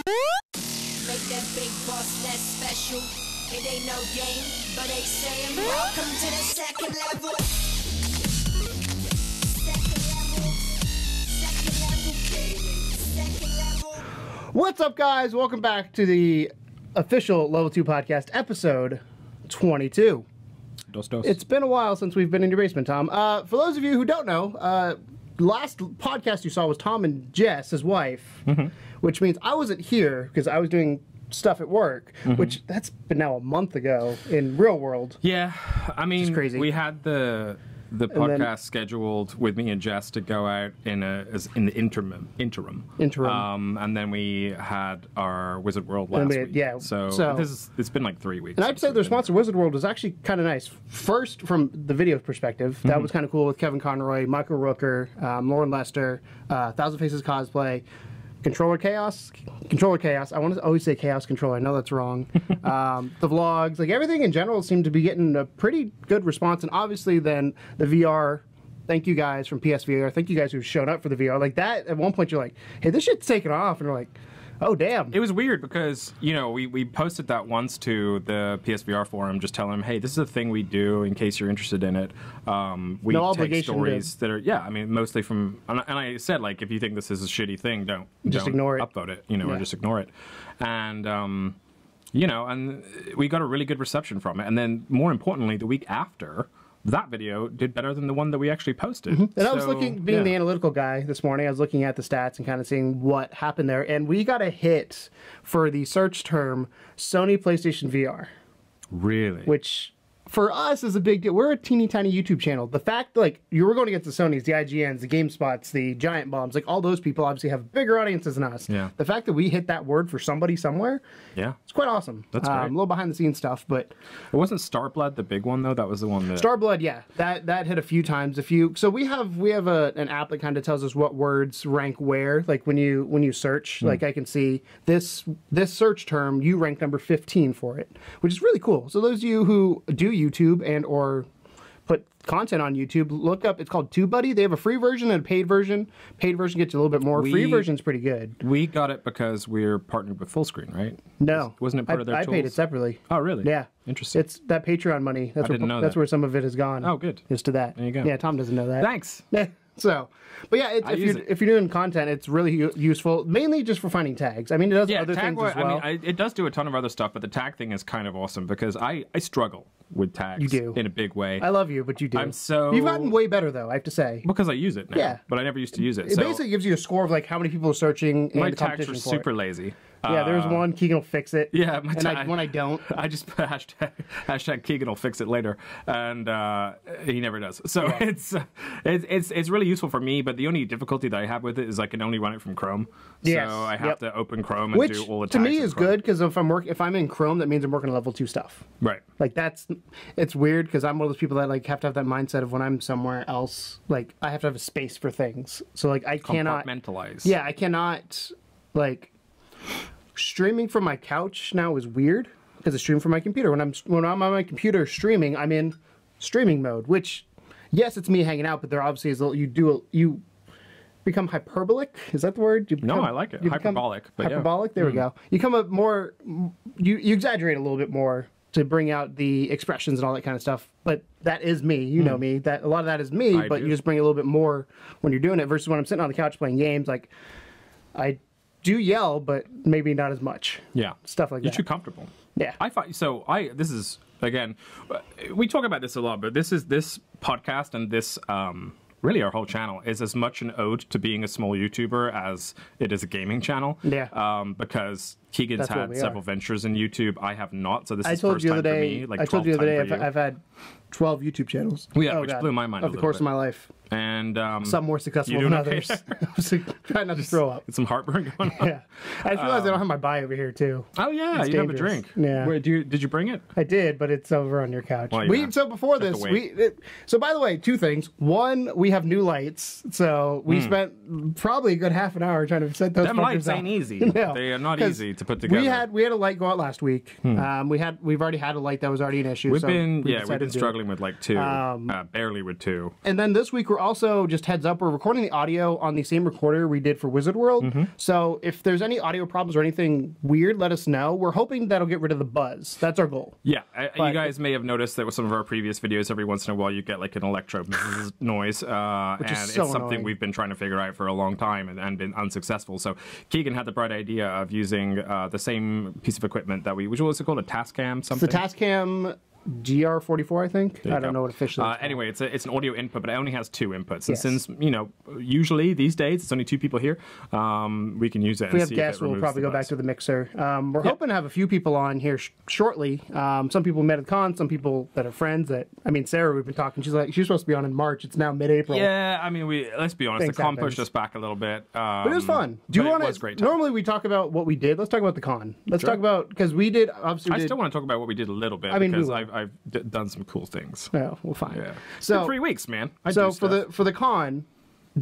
Make that big boss less special. It ain't no game, but they saying welcome to the second level. Second level. What's up, guys? Welcome back to the official Level 2 podcast, episode 22. Dos. It's been a while since we've been in your basement, Tom. For those of you who don't know, last podcast you saw was Tom and Jess, his wife, which means I wasn't here because I was doing stuff at work, which that's been now a month ago in real world. Yeah, I mean, crazy. we had the podcast scheduled with me and Jess to go out in the interim. And then we had our Wizard World last week. Yeah. So it's been like 3 weeks. And I'd say their sponsor, Wizard World, was actually kind of nice. First, from the video perspective, that was kind of cool with Kevin Conroy, Michael Rooker, Lauren Lester, Thousand Faces Cosplay, Controller Chaos. I want to always say Chaos Controller. I know that's wrong. The vlogs, like everything in general, seemed to be getting a pretty good response. And obviously, then the VR. Thank you guys from PSVR. Thank you guys who showed up for the VR. Like that. At one point, you're like, "Hey, this shit's taking off," and we're like, "Oh, damn!" It was weird because we posted that once to the PSVR forum, just telling them, "Hey, this is a thing we do in case you're interested in it." We take stories that are mostly from, and I said, like, if you think this is a shitty thing, don't ignore it, upvote it, or just ignore it, and and we got a really good reception from it, and then more importantly, the week after. That video did better than the one that we actually posted. And I was being the analytical guy this morning, I was looking at the stats and kind of seeing what happened there. And we got a hit for the search term Sony PlayStation VR. Really? Which, for us, is a big deal. We're a teeny tiny YouTube channel. The fact, like, you were going against the Sonys, the IGNs, the GameSpots, the Giant Bombs, like, all those people obviously have bigger audiences than us. Yeah. The fact that we hit that word for somebody somewhere, it's quite awesome. That's great. A little behind the scenes stuff, but... It wasn't Starblood the big one, though? That was the one that... Starblood, yeah. That hit a few times. So we have an app that kind of tells us what words rank where. Like, when you search, like, I can see this search term, you rank number 15 for it, which is really cool. So those of you who do YouTube and or put content on YouTube, look up, it's called TubeBuddy. They have a free version and a paid version. Paid version gets you a little bit more. Free version's pretty good. We got it because we're partnered with Fullscreen, right? No. Wasn't it part of their tools? I paid it separately. Oh, really? Yeah. Interesting. It's that Patreon money. I didn't know that. That's where some of it has gone. Oh, good. Is to that. There you go. Yeah, Tom doesn't know that. Thanks. So, but yeah, if you're doing content, it's really useful, mainly just for finding tags. I mean, it does other things as well. I mean, it does do a ton of other stuff, but the tag thing is kind of awesome because I struggle with tags. You do. In a big way. I love you, but you do. You've gotten way better, though, I have to say. Because I use it now. Yeah. But I never used to use it. It basically gives you a score of like how many people are searching and my the tags competition were for super it. lazy. Yeah, there's one, Keegan will fix it. Yeah, when I don't. I just put hashtag Keegan will fix it later, and he never does. So it's really useful for me, but the only difficulty that I have with it is I can only run it from Chrome. Yes. So I have to open Chrome and do all the tags. Which, to me, is good, because if I'm in Chrome, that means I'm working on level 2 stuff. Right. Like, it's weird, because I'm one of those people that, like, have to have that mindset of when I'm somewhere else, like, I have to have a space for things. So, like, I cannot... Compartmentalize. Yeah, I cannot, like... Streaming from my couch now is weird because I stream from my computer. When I'm on my computer streaming, I'm in streaming mode. Which, yes, it's me hanging out, but there obviously is you become hyperbolic. Is that the word? No, I like it. Hyperbolic. Hyperbolic. There we go. You come up more. You exaggerate a little bit more to bring out the expressions and all that kind of stuff. But that is me. You know me. That a lot of that is me. But you just bring a little bit more when you're doing it versus when I'm sitting on the couch playing games. Like I do yell, but maybe not as much. Yeah. Stuff like that. You're too comfortable. Yeah. This is, again, we talk about this a lot, but this podcast and this, really our whole channel is as much an ode to being a small YouTuber as it is a gaming channel. Yeah. Because Keegan's had several ventures in YouTube. I have not, so this is first time for me. I told you the other day I've had 12 YouTube channels. Yeah, which blew my mind over the course of my life. And some more successful than others. Trying not to throw up. Get some heartburn going on. Yeah, I just realized I don't have my bike over here too. Oh yeah, you have a drink. Yeah. Wait, did you bring it? I did, but it's over on your couch. Well, so before this, so by the way, two things. One, we have new lights, so we spent probably a good half an hour trying to set those. Them lights ain't easy. No, they are not easy to put together. We had a light go out last week. We've already had a light that was already an issue. We've been struggling with like two, barely with two. And then this week we're also, just heads up, we're recording the audio on the same recorder we did for Wizard World. So if there's any audio problems or anything weird, let us know. We're hoping that'll get rid of the buzz. That's our goal. Yeah, you guys may have noticed that with some of our previous videos, every once in a while you get like an electro noise, and is so it's something annoying. we've been trying to figure out for a long time and been unsuccessful. So Keegan had the bright idea of using the same piece of equipment that which was it called, a Tascam something? It's the Tascam GR44, I think. I don't know what officially. Anyway, it's an audio input, but it only has 2 inputs. Yes. And since usually these days it's only 2 people here, we can use it. If we have guests, we'll probably go back to the mixer. We're hoping to have a few people on here shortly. Some people we met at con, some people that are friends. Sarah, we've been talking. She's supposed to be on in March. It's now mid-April. Yeah, I mean, let's be honest. Things the con happens. pushed us back a little bit. But it was fun. Do you want to? It was great time. Normally we talk about what we did. Let's talk about the con. Let's talk about, because we did. Obviously, I still want to talk about what we did a little bit because I've done some cool things. Yeah, well, fine. Yeah. So 3 weeks, man. So for the con,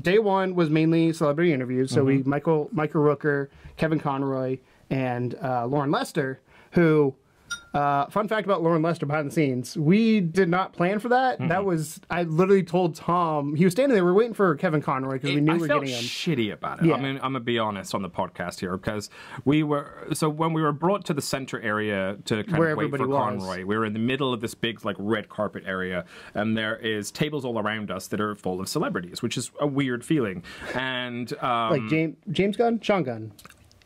day one was mainly celebrity interviews. So we Michael Rooker, Kevin Conroy, and Lauren Lester, who. Fun fact about Lauren Lester behind the scenes. We did not plan for that. That was, I literally told Tom, he was standing there, we were waiting for Kevin Conroy because we knew we were getting him. I felt shitty about it. Yeah. I mean, I'm going to be honest on the podcast here because when we were brought to the center area to kind of wait for Conroy, we were in the middle of this big like red carpet area and there is tables all around us that are full of celebrities, which is a weird feeling. And like James Gunn?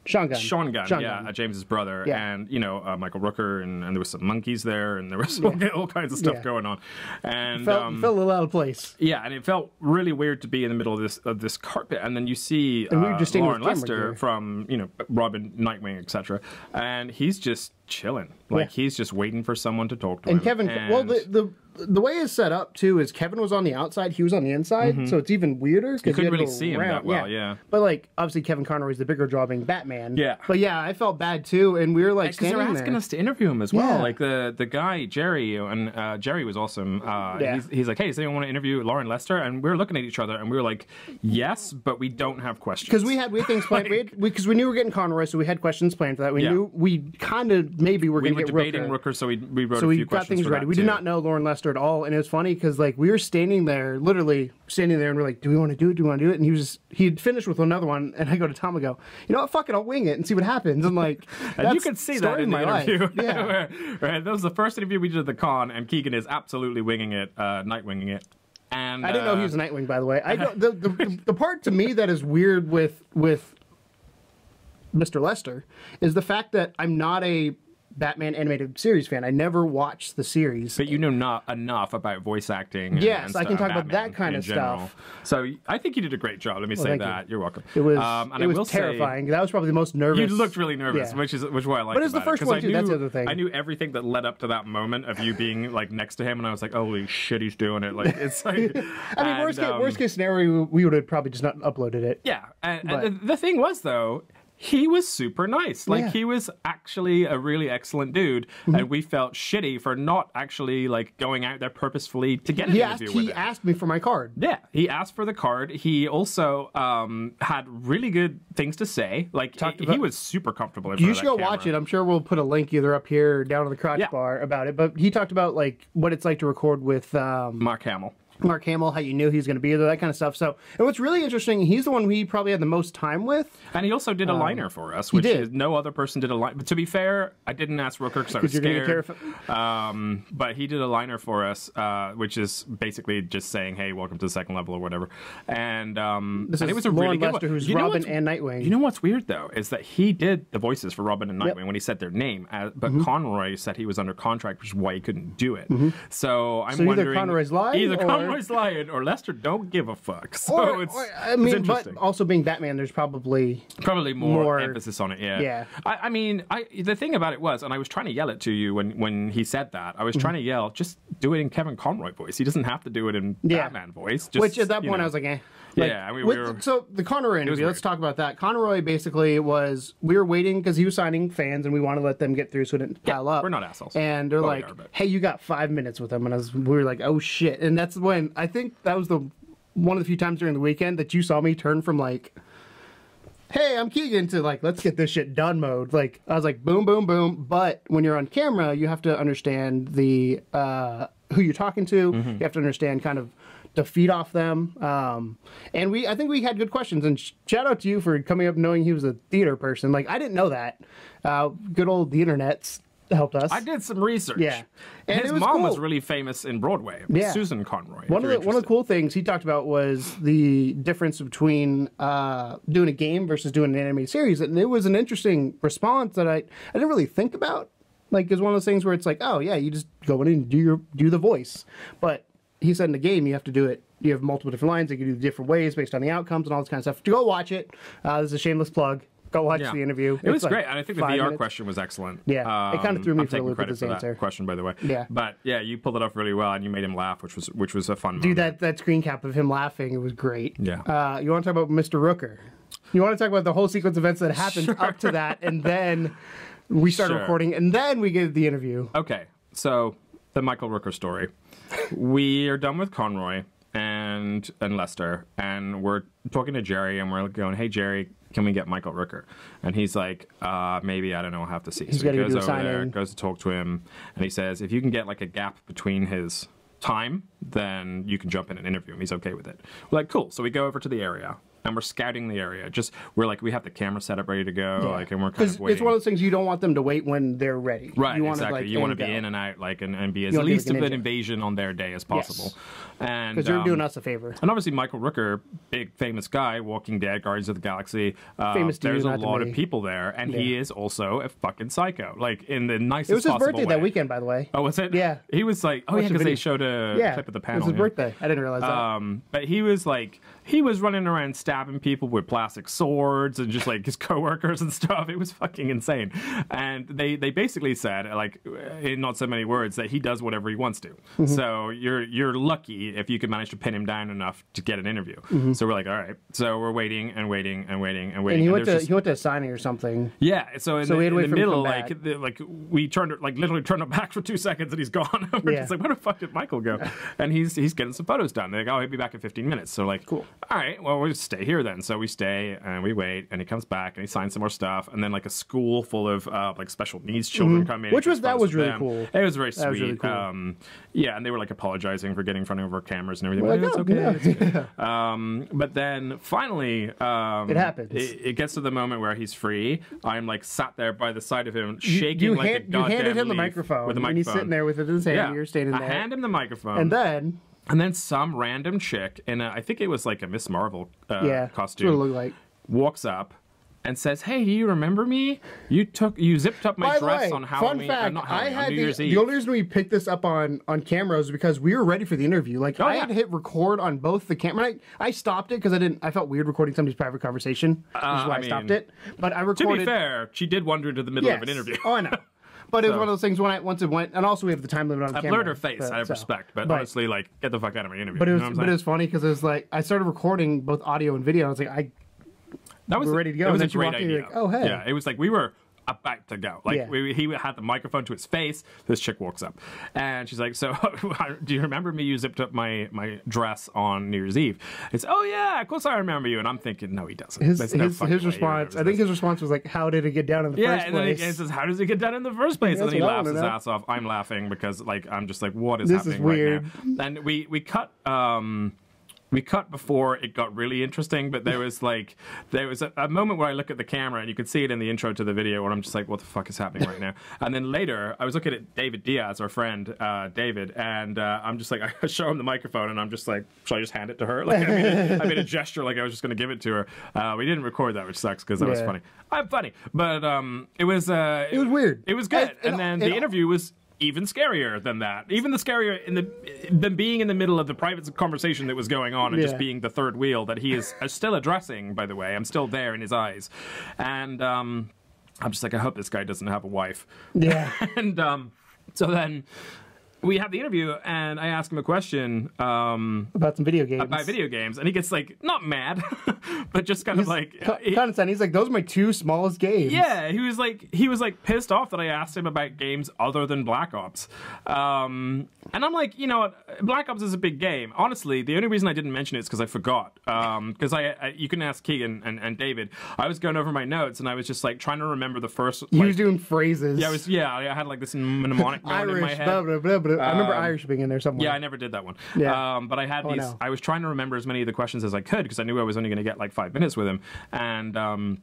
Sean Gunn, James's brother, Yeah. and Michael Rooker, and there was some monkeys there, and there was all kinds of stuff going on, and felt a little out of place. Yeah, and it felt really weird to be in the middle of this carpet, and then you see we were just Lauren Lester from Robin, Nightwing, etc., and he's just chilling, he's just waiting for someone to talk to him. And Kevin, the way it's set up too is Kevin was on the outside, he was on the inside, so it's even weirder. You couldn't really see him that well, yeah. But obviously Kevin Conroy's the bigger draw being Batman. Yeah. But yeah, I felt bad too, and we were standing there. They're asking us to interview him as well. Yeah. Like the guy Jerry, and Jerry was awesome. He's like, hey, does anyone want to interview Lauren Lester? And we were looking at each other, and we were like, yes, but we don't have questions because we had things planned. Because we knew we were getting Conroy, so we had questions planned for that. We knew we kind of maybe were going to get debating Rooker, so we wrote a few few got questions things for ready. that We too. did not know Lauren Lester at all, and it was funny because we were standing there, literally standing there, and we're like, "Do we want to do it? Do we want to do it?" And he'd finished with another one, and I go to Tom and go, "You know what? Fuck it, I'll wing it and see what happens." And and you could see that in the interview. Life. Yeah, right. That was the first interview we did at the con, and Keegan is absolutely winging it, night winging it. And I didn't know he was Nightwing, by the way. The part to me that is weird with Mr. Lester is the fact that I'm not a Batman animated series fan. I never watched the series. But you know not enough about voice acting. Yes, I can talk about Batman that kind of stuff. So I think you did a great job. Let me say that. You're welcome. It was terrifying. That was probably the most nervous. You looked really nervous, which is why I like it. But it's the first one too. That's the other thing. I knew everything that led up to that moment of you being next to him, and I was like, holy shit, he's doing it. It's like. I mean, worst case scenario, we would have probably just not uploaded it. Yeah, and the thing was though. He was super nice. He was actually a really excellent dude, and we felt shitty for not actually going out there purposefully to get an interview with him. He asked me for my card. Yeah, he asked for the card. He also had really good things to say. He was super comfortable in front of that camera. You should go watch it. I'm sure we'll put a link either up here or down in the crotch bar about it. But he talked about what it's like to record with Mark Hamill, how you knew he was going to be there, that kind of stuff. So, and what's really interesting, he's the one we probably had the most time with. And he also did a liner for us, which is, no other person did a liner. But to be fair, I didn't ask Rooker because I was scared. But he did a liner for us, which is basically just saying, hey, welcome to the second level or whatever. And, it was a really good Lester, who's Robin and Nightwing. You know what's weird, though, is that he did the voices for Robin and Nightwing when he said their name. But Conroy said he was under contract, which is why he couldn't do it. So I'm wondering... either Conroy's lying, Conroy's lying, or Lester don't give a fuck. So it's interesting. But also being Batman, there's probably more emphasis on it. Yeah. I mean, the thing about it was, and I was trying to yell it to you when he said that. I was trying to yell, just do it in Kevin Conroy voice. He doesn't have to do it in Batman voice. Which at that point I was like, eh. So the Conroy interview, let's talk about that. Conroy basically was, we were waiting because he was signing fans and we wanted to let them get through so it didn't pile up. We're not assholes. And they're hey, you got 5 minutes with them. And we were like, oh shit. And that's when, I think that was one of the few times during the weekend that you saw me turn from hey, I'm Keegan to let's get this shit done mode. I was like, boom, boom, boom. But when you're on camera, you have to understand who you're talking to. You have to understand kind of to feed off them. And I think we had good questions. And shout out to you for coming up knowing he was a theater person. Like, I didn't know that. Good old the internet's helped us. I did some research. Yeah. And his mom was really famous in Broadway. Yeah. Susan Conroy. One of the cool things he talked about was the difference between doing a game versus doing an animated series. And it was an interesting response that I didn't really think about. Like, it's one of those things where it's like, oh, yeah, you just go in and do the voice. But he said in the game, you have to do it. You have multiple different lines. You can do it different ways based on the outcomes and all this kind of stuff. To go watch it. This is a shameless plug. Go watch the interview. It was great. And I think the VR question was excellent. Yeah. It kind of threw me for a loop with this answer. That question, by the way. Yeah. But, yeah, you pulled it off really well, and you made him laugh, which was a fun moment. Dude, that screen cap of him laughing, it was great. Yeah. You want to talk about Mr. Rooker? You want to talk about the whole sequence of events that happened up to that, and then we started recording, and then we get the interview. Okay. So, the Michael Rooker story. We are done with Conroy and Lester, and we're talking to Jerry, and we're going, hey, Jerry, can we get Michael Rooker? And he's like, maybe, I don't know, I'll have to see. He's so he goes over there, goes to talk to him, and he says, if you can get like a gap between his time, then you can jump in and interview him. He's okay with it. We're like, cool. So we go over to the area. And we're scouting the area. We have the camera set up ready to go, and we're kind of waiting. It's one of those things you don't want them to wait when they're ready. Right, exactly. You want to be in and out, and be as least of an invasion on their day as possible. Yes. Because they're doing us a favor. And obviously, Michael Rooker, big famous guy, Walking Dead, Guardians of the Galaxy. Famous there's a lot of people there, and he is also a fucking psycho, like in the nicest. It was his birthday way. That weekend, by the way. Oh, was it? Yeah. He was like, because they showed a clip of the panel. It was his birthday. I didn't realize that. But he was running around stabbing people with plastic swords and just like his coworkers and stuff. It was fucking insane. And they basically said, like, in not so many words, that he does whatever he wants to. Mm-hmm. So you're lucky if you can manage to pin him down enough to get an interview. Mm-hmm. So we're like, all right. So we're waiting and waiting and waiting and waiting. And he went to a signing or something. Yeah. So in the middle, we literally turned it back for 2 seconds and he's gone. We're just like, where the fuck did Michael go? And he's getting some photos done. They're like, oh, he'll be back in 15 minutes. So like, cool. All right. Well, we'll just stay here then. So we stay and we wait, and he comes back and he signs some more stuff, and then like a school full of like special needs children come in. That was really cool. It was very sweet. Was really cool. And they were like apologizing for getting in front of our cameras and everything. It's okay. But then finally, it happens. It gets to the moment where he's free. I'm like sat there by the side of him, shaking like a goddamn You handed him the leaf microphone, with the microphone, and he's sitting there with it in his hand. You're standing there. I hand him the microphone, and then some random chick in I think it was like a Miss Marvel costume. That's what it looked like. Walks up and says, "Hey, do you remember me? You zipped up my dress on Halloween. Fun fact, not Halloween, on New Year's Eve." The only reason we picked this up on camera is because we were ready for the interview. Like I had to hit record on both the camera. I stopped it because I felt weird recording somebody's private conversation. Which is why I stopped it. But I recorded. To be fair, she did wander into the middle of an interview. Oh, I know. But it was one of those things once it went, and also we have the time limit on the camera. I blurred her face. I have respect, but honestly, like, get the fuck out of my interview. But it was funny because it was like I started recording both audio and video. And I was like, we're ready to go. It was and a great idea. Like, oh hey, yeah, it was like we were about to go. Like he had the microphone to his face. This chick walks up, and she's like, "So, do you remember me? You zipped up my dress on New Year's Eve." It's, "Oh yeah, of course I remember you." And I'm thinking, no, he doesn't. His response, I think his response was like, "How did it get down in the first place?" Yeah, and then he says, "How does it get down in the first place?" And then he laughs his ass off. I'm laughing because like I'm just like, what is happening right now? And we cut. We cut before it got really interesting, but there was a moment where I look at the camera and you could see it in the intro to the video where I'm just like, what the fuck is happening right now? And then later, I was looking at David Diaz, our friend, David, and I'm just like, I show him the microphone and I'm just like, should I just hand it to her? Like I made a gesture like I was just going to give it to her. We didn't record that, which sucks because that was funny. I'm funny, but it was weird. It was good. And then the interview was even scarier than that. Even the scarier than being in the middle of the private conversation that was going on and just being the third wheel that he is still addressing, by the way. I'm still there in his eyes. And I'm just like, I hope this guy doesn't have a wife. Yeah. And so then we have the interview, and I ask him a question about some video games. About video games, and he gets like not mad, but just kind of like condescending. He's like, "Those are my two smallest games." Yeah, he was like pissed off that I asked him about games other than Black Ops, and I'm like, you know what, Black Ops is a big game. Honestly, the only reason I didn't mention it is because I forgot. Because you can ask Keegan and David. I was going over my notes, and I was just like trying to remember the first. He was doing phrases. Yeah, I had like this mnemonic going in my head. Blah, blah, blah, but I remember Irish being in there somewhere. Yeah, I never did that one. Yeah. But I had these. No. I was trying to remember as many of the questions as I could because I knew I was only going to get like 5 minutes with him, and.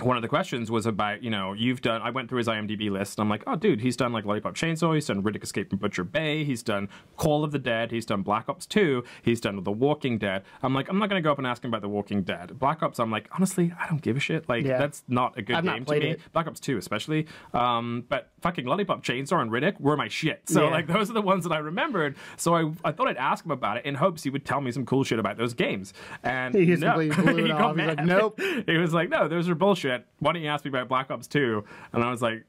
One of the questions was about, I went through his IMDb list, and I'm like, oh, dude, he's done, like, Lollipop Chainsaw, he's done Riddick Escape from Butcher Bay, he's done Call of the Dead, he's done Black Ops 2, he's done The Walking Dead. I'm like, I'm not going to go up and ask him about The Walking Dead. Black Ops, I'm like, honestly, I don't give a shit. Like, that's not a good game to me. It. Black Ops 2 especially. But fucking Lollipop Chainsaw and Riddick were my shit. So, like, those are the ones that I remembered. So I thought I'd ask him about it in hopes he would tell me some cool shit about those games. And he got mad. Like, nope. He was like, no, those are bullshit. Why don't you ask me about Black Ops 2? And I was like,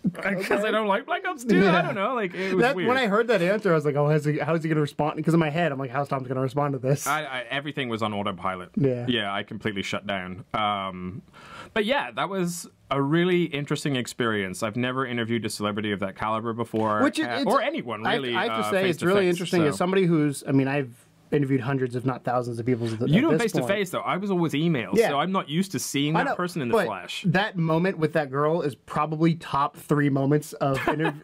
because I don't like Black Ops 2. I don't know. Like, it was weird. When I heard that answer, I was like, oh, how's he going to respond? Because in my head, I'm like, how's Tom going to respond to this? Everything was on autopilot. Yeah, I completely shut down. But yeah, that was a really interesting experience. I've never interviewed a celebrity of that caliber before, or anyone really. I have to say, it's really interesting as somebody who's. I mean, I've interviewed hundreds, if not thousands, of people. You do it face to face, though. I was always emails, so I'm not used to seeing that person in the flesh. That moment with that girl is probably top 3 moments of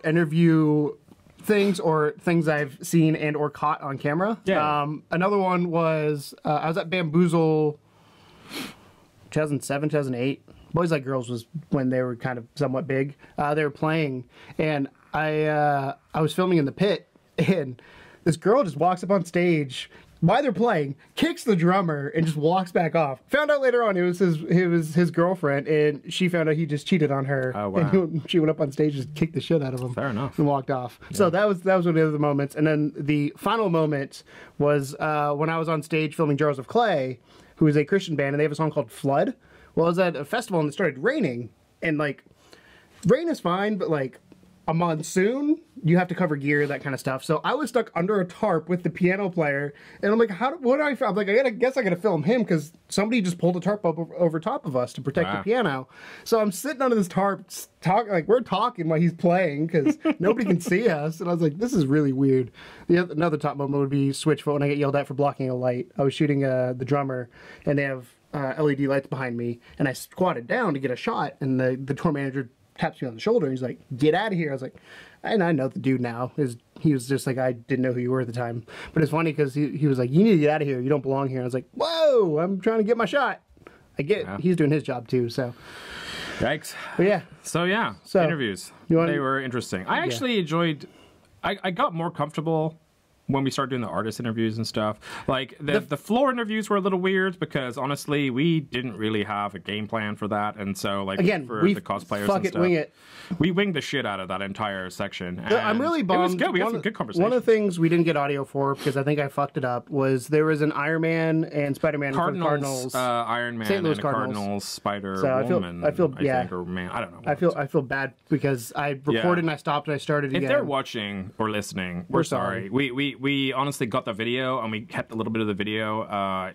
interview things or things I've seen and or caught on camera. Yeah. Another one was I was at Bamboozle 2007, 2008. Boys Like Girls was when they were kind of somewhat big. They were playing, and I was filming in the pit, and this girl just walks up on stage while they're playing, kicks the drummer, and just walks back off. Found out later on it was his girlfriend, and she found out he just cheated on her. Oh, wow. And she went up on stage and just kicked the shit out of him. Fair enough. And walked off. Yeah. So that was one of the moments. And then the final moment was when I was on stage filming Jars of Clay, who is a Christian band, and they have a song called Flood. Well, I was at a festival and it started raining, and like, rain is fine, but like, a monsoon, you have to cover gear, that kind of stuff. So I was stuck under a tarp with the piano player, and I'm like, what do I? I'm like, I guess I gotta film him because somebody just pulled a tarp up over top of us to protect the piano. So I'm sitting under this tarp, we're talking while he's playing because nobody can see us. And I was like, this is really weird. Another top moment would be Switchfoot when I get yelled at for blocking a light. I was shooting the drummer, and they have LED lights behind me, and I squatted down to get a shot, and the tour manager taps me on the shoulder. He's like, get out of here. I was like, and I know the dude now. He was just like, I didn't know who you were at the time. But it's funny because he was like, you need to get out of here. You don't belong here. And I was like, whoa, I'm trying to get my shot. He's doing his job too, so. Yikes. But yeah. So interviews. They were interesting. I actually enjoyed, I got more comfortable when we started doing the artist interviews and stuff. Like, the floor interviews were a little weird because, honestly, we didn't really have a game plan for that. And so, like, again, for the cosplayers and stuff, wing it. We winged the shit out of that entire section. And I'm really bummed. It was good. We had some good conversations. One of the things we didn't get audio for, because I think I fucked it up, was there was an Iron Man and Spider-Man for the Cardinals. Iron Man St. Louis and Cardinals. Spider-Woman. I feel think, or man, I don't know. I feel bad because I recorded and I stopped and I started again. If they're watching or listening, we're sorry. We honestly got the video and we kept a little bit of the video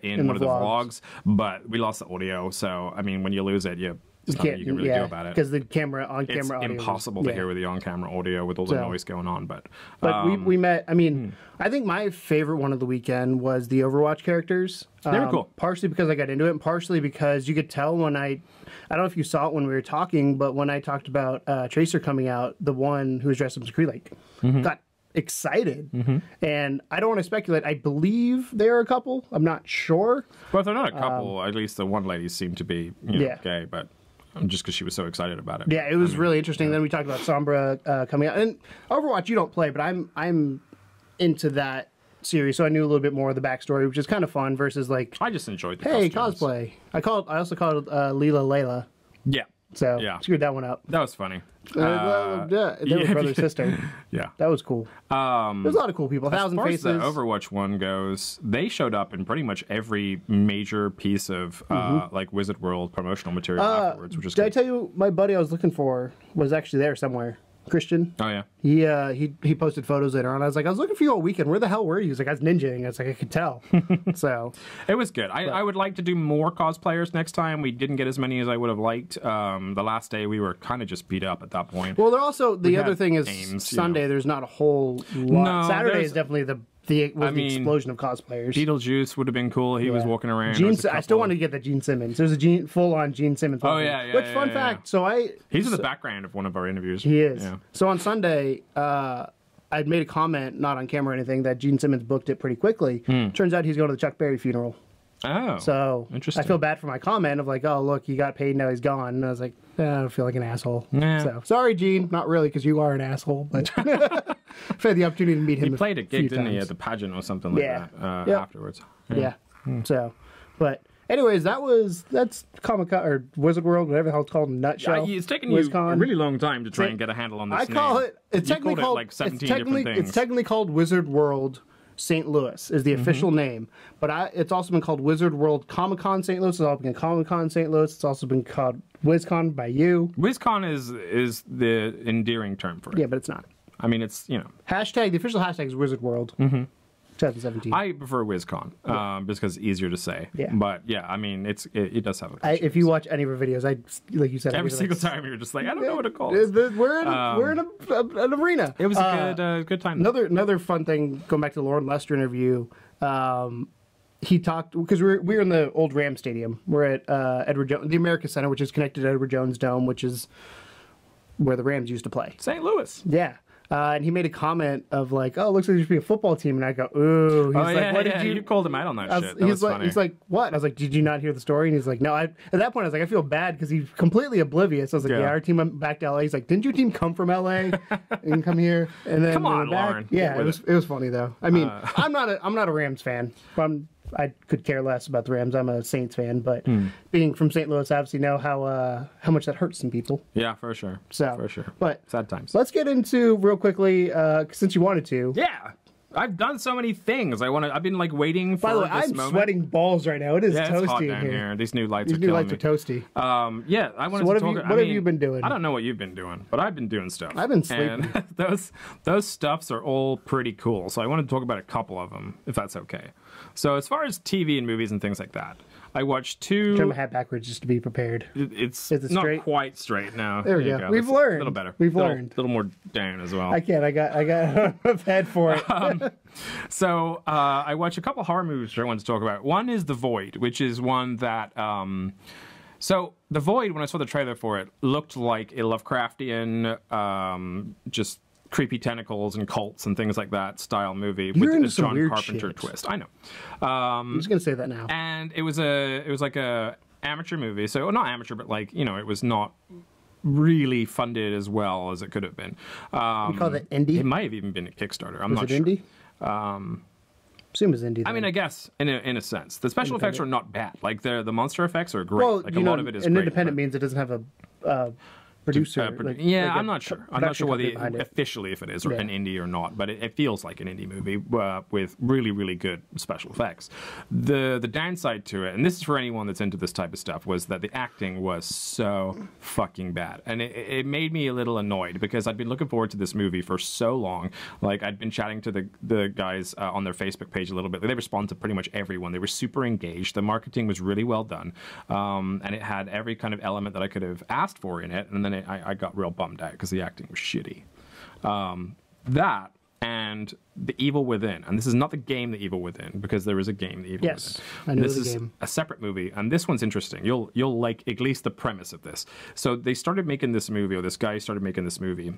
in one of the vlogs, but we lost the audio. So I mean, when you lose it, there's nothing you can really do about it. Because the camera audio. It's impossible to hear with the on-camera audio with all the noise going on. But we met. I mean, I think my favorite one of the weekend was the Overwatch characters. They were cool. Partially because I got into it, and partially because you could tell when I don't know if you saw it when we were talking, but when I talked about Tracer coming out, the one who was dressed up as Kree got excited, and I don't want to speculate. I believe they're a couple. I'm not sure. Well, if they're not a couple, at least the one lady seemed to be gay, but just because she was so excited about it. Yeah, it was really interesting. Then we talked about Sombra coming out, and Overwatch you don't play, but I'm into that series, so I knew a little bit more of the backstory, which is kind of fun. Versus like, I just enjoyed the costumes. Cosplay. I also called Leela Layla. Yeah. So screwed that one up. That was funny. They were brother sister. Yeah, that was cool. There's a lot of cool people. 1,000 Faces. As far as the Overwatch one goes, they showed up in pretty much every major piece of like Wizard World promotional material afterwards. Which is did I tell you my buddy I was looking for was actually there somewhere? Christian. Oh yeah. He posted photos later on. I was like, I was looking for you all weekend. Where the hell were you? He's like, I was ninjaing. I was like, I could tell. So it was good. I would like to do more cosplayers next time. We didn't get as many as I would have liked. The last day we were kind of just beat up at that point. Well, they're also the other thing is games, Sunday. There's not a whole lot. No, Saturday is definitely the explosion of cosplayers. Beetlejuice would have been cool. He was walking around. I still wanted to get the Gene Simmons. There's a full-on Gene Simmons. Oh yeah. Which fun fact? So he's in the background of one of our interviews. He is. Yeah. So on Sunday, I I'd made a comment, not on camera or anything, that Gene Simmons booked it pretty quickly. Turns out he's going to the Chuck Berry funeral. Oh, so interesting. I feel bad for my comment of like, oh, look, he got paid, now he's gone. And I was like, I don't feel like an asshole. Yeah. So sorry, Gene. Not really, because you are an asshole. But I've had the opportunity to meet him. He played a gig, didn't he, times. at the pageant or something like that afterwards. Yeah. So, but anyways, that's Comic-Con or Wizard World, whatever the hell it's called in a nutshell. It's taken you a really long time to try and get a handle on this. I call it. It's technically called like 17 different things. It's technically called Wizard World St. Louis is the official name, but it's also been called Wizard World Comic-Con St. Louis. It's also been Comic-Con St. Louis. It's also been called WizCon by you. WizCon is the endearing term for it. Yeah, but it's not. I mean, it's, you know. The official hashtag is Wizard World. 2017. I prefer WizCon because it's easier to say. Yeah. But yeah, I mean, it does have a if you watch any of our videos, like you said, every single time you're just like, I don't know what to call it. We're in an arena. It was a good time. Another fun thing, going back to the Lauren Lester interview, he talked, because we're in the old Ram Stadium. We're at Edward Jones, the America Center, which is connected to Edward Jones Dome, which is where the Rams used to play. St. Louis. Yeah. And he made a comment of like, "Oh, it looks like there should be a football team." And I go, "Ooh." He's like, "What did you?" You called him out on that shit. That he's was funny. He's like, "What?" And I was like, "Did you not hear the story?" And he's like, "No." At that point, I was like, "I feel bad," because he's completely oblivious. I was like, "Yeah, our team went back to LA." He's like, "Didn't your team come from LA and come here?" And then come on, Lauren. Yeah, it was funny though. I mean, I'm not a Rams fan. I could care less about the Rams. I'm a Saints fan, but being from St. Louis, I obviously know how much that hurts some people. Yeah, for sure. For sure. But sad times. Let's get into real quickly, since you wanted to. Yeah. I've done so many things. I've been like waiting for By the way, this I'm moment. sweating balls right now. It is toasty it's hot down in here. These new lights These are new killing lights me. are toasty. I wanted so to talk. What have you been doing? I don't know what you've been doing, but I've been doing stuff. I've been sleeping. And those stuffs are all pretty cool. So I want to talk about a couple of them, if that's okay. So as far as TV and movies and things like that, I watched two. Turn my hat backwards just to be prepared. It's Is it not straight? quite straight now. There we go. We've learned. A little better. We've learned. A little more down as well. I can't. I got a head for it. So I watched a couple horror movies that I wanted to talk about. One is The Void, which is one that. So The Void, when I saw the trailer for it, looked like a Lovecraftian, just creepy tentacles and cults and things like that style movie with a John Carpenter twist. I know. I'm just gonna say that now. And it was like a amateur movie. So not amateur, but like, you know, it was not really funded as well as it could have been. You call it indie? It might have even been a Kickstarter. I'm not sure. Was it indie? Assume it's indie. I mean, I guess in a sense, the special effects are not bad. Like the monster effects are great. Well, like a lot of it is an great. Independent means it doesn't have a producer. I'm not sure. I'm not sure whether officially if it is or Yeah. an indie or not, but it feels like an indie movie with really, really good special effects. The downside to it, and this is for anyone that's into this type of stuff, was that the acting was so fucking bad. And it made me a little annoyed because I'd been looking forward to this movie for so long. Like, I'd been chatting to the guys on their Facebook page a little bit. They responded to pretty much everyone. They were super engaged. The marketing was really well done. And it had every kind of element that I could have asked for in it. And then I got real bummed out because the acting was shitty. That and The Evil Within, and this is not the game The Evil Within, because there is a game The Evil Within. Yes, I know this the is game. a separate movie, and this one's interesting. You'll like at least the premise of this. So they started making this movie, or this guy started making this movie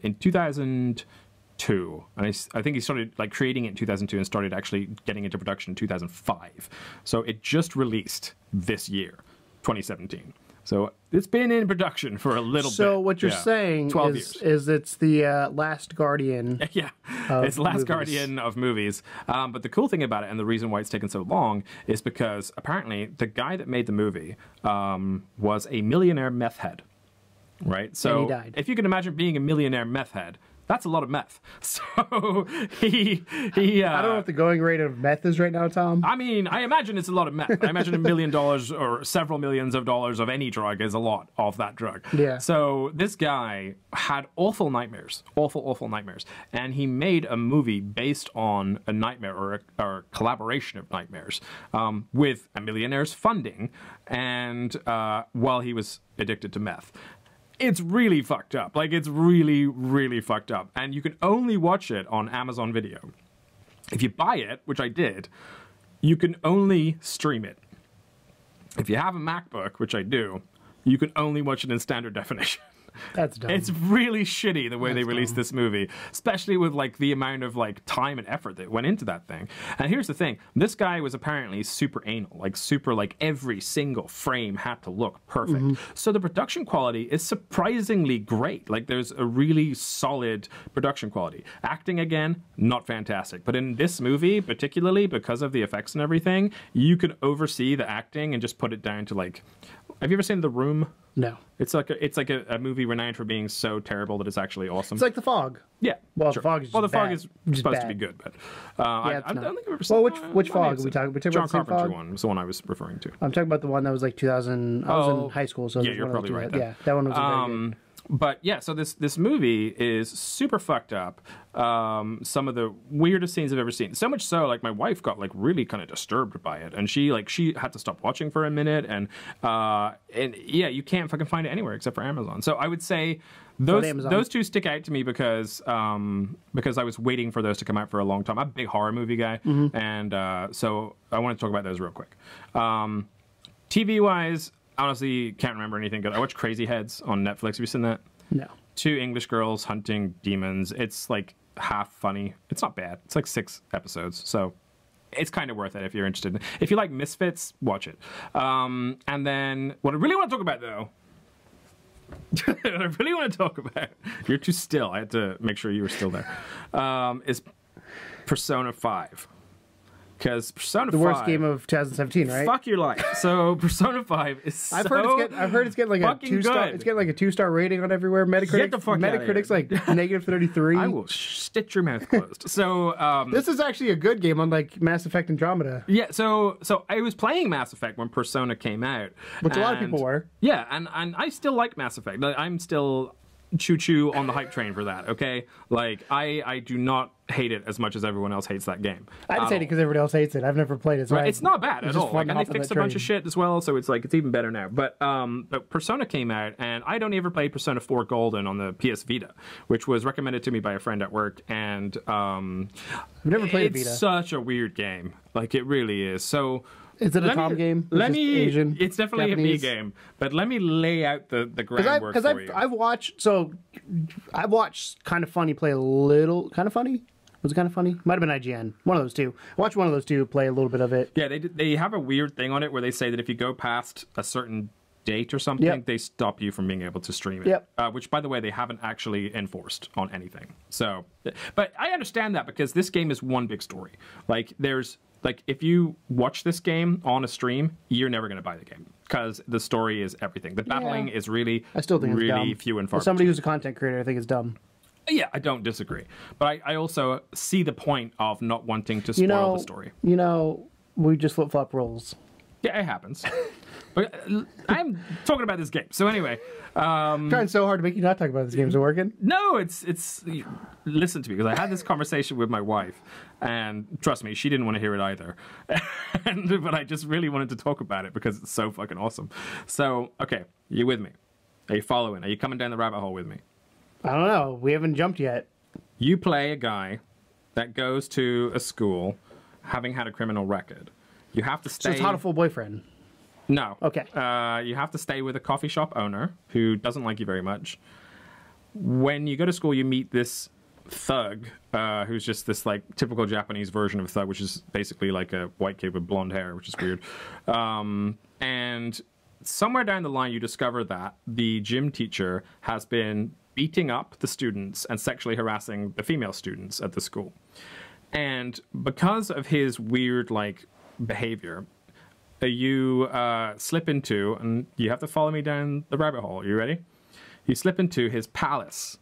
in 2002, and I think he started like creating it in 2002 and started actually getting into production in 2005. So it just released this year, 2017. So it's been in production for a little bit. So what you're saying is it's the Last Guardian. Yeah, it's Last Guardian of movies. But the cool thing about it, and the reason why it's taken so long, is because apparently the guy that made the movie was a millionaire meth head. Right? So and he died. If you can imagine being a millionaire meth head, that's a lot of meth. So he I don't know what the going rate of meth is right now, Tom. I mean, I imagine it's a lot of meth. I imagine $1 million or several millions of dollars of any drug is a lot of that drug. Yeah. So this guy had awful nightmares, awful nightmares, and he made a movie based on a nightmare or a collaboration of nightmares with a millionaire's funding, and while he was addicted to meth. It's really fucked up. Like, it's really, really fucked up. And you can only watch it on Amazon Video. If you buy it, which I did, you can only stream it. If you have a MacBook, which I do, you can only watch it in standard definition. That's dumb. It's really shitty the way they released this movie, especially with like the amount of like time and effort that went into that thing. And here's the thing: this guy was apparently super anal, like super, like every single frame had to look perfect. So the production quality is surprisingly great. Like there's a really solid production quality. Acting again, not fantastic, but in this movie, particularly because of the effects and everything, you could oversee the acting and just put it down to like. Have you ever seen The Room? No. It's like a movie renowned for being so terrible that it's actually awesome. It's like The Fog. Yeah. Well, sure. The Fog is well, the bad. Fog is supposed to be good, but I don't think I've ever seen. Well, which Fog are we talking? John Carpenter one was the one I was referring to. I'm talking about the one that was like 2000. I was in high school, so yeah, you're probably right. Yeah, that one was very good. But yeah, so this movie is super fucked up. Some of the weirdest scenes I've ever seen. So much so, like my wife got like really kind of disturbed by it, and she had to stop watching for a minute. And yeah, you can't fucking find it anywhere except for Amazon. So I would say those two stick out to me because I was waiting for those to come out for a long time. I'm a big horror movie guy, and so I want to talk about those real quick. TV wise. Honestly, can't remember anything good. I watched Crazy Heads on Netflix. Have you seen that? No. 2 English girls hunting demons. It's like half funny. It's not bad. It's like 6 episodes. So it's kind of worth it if you're interested. If you like Misfits, watch it. And then what I really want to talk about, though, you're too still. I had to make sure you were still there, is Persona 5. Because Persona 5... The worst game of 2017, right? Fuck your life. So Persona 5 is so I've heard it's getting like a 2-star. It's getting like a 2-star rating on everywhere. Metacritic's like -33. I will stitch your mouth closed. So this is actually a good game, unlike Mass Effect Andromeda. Yeah. So I was playing Mass Effect when Persona came out, which a lot of people were. Yeah, and I still like Mass Effect. I'm still choo-choo on the hype train for that, okay? Like, I do not hate it as much as everyone else hates that game. I just hate it because everybody else hates it. I've never played it, so right? It's not bad at all. Like, and they fixed a bunch of shit as well, so it's like, it's even better now. But Persona came out, and I'd only ever played Persona 4 Golden on the PS Vita, which was recommended to me by a friend at work, and I've never played Vita. It's such a weird game. Like, it really is. So... Is it a Tom game? Asian, it's definitely Japanese? a me game, but let me lay out the groundwork for you. I've watched Kind of Funny play a little. Kind of Funny? Was it Kind of Funny? Might have been IGN. One of those two. I watched one of those two play a little bit of it. Yeah, they have a weird thing on it where they say that if you go past a certain date or something, they stop you from being able to stream it. Which, by the way, they haven't actually enforced on anything. So, but I understand that because this game is one big story. Like, if you watch this game on a stream, you're never going to buy the game because the story is everything. The battling is really, I still think really it's dumb. few and far. As somebody who's a content creator, I think it's dumb. Yeah, I don't disagree. But I also see the point of not wanting to spoil the story. You know, we just flip-flop roles. Yeah, it happens. But I'm talking about this game. So anyway... I'm trying so hard to make you not talk about this game. Is it working? No, it's listen to me, because I had this conversation with my wife, and trust me, she didn't want to hear it either. But I just really wanted to talk about it because it's so fucking awesome. So, okay, you with me? Are you following? Are you coming down the rabbit hole with me? I don't know. We haven't jumped yet. You play a guy that goes to a school having had a criminal record. You have to stay... So it's not a full boyfriend? No. Okay. You have to stay with a coffee shop owner who doesn't like you very much. When you go to school, you meet this thug who's just this like typical Japanese version of thug, which is basically like a white kid with blonde hair, which is weird. And somewhere down the line, you discover that the gym teacher has been beating up the students and sexually harassing the female students at the school. And because of his weird like behavior, you slip into, and you have to follow me down the rabbit hole. Are you ready? You slip into his palace.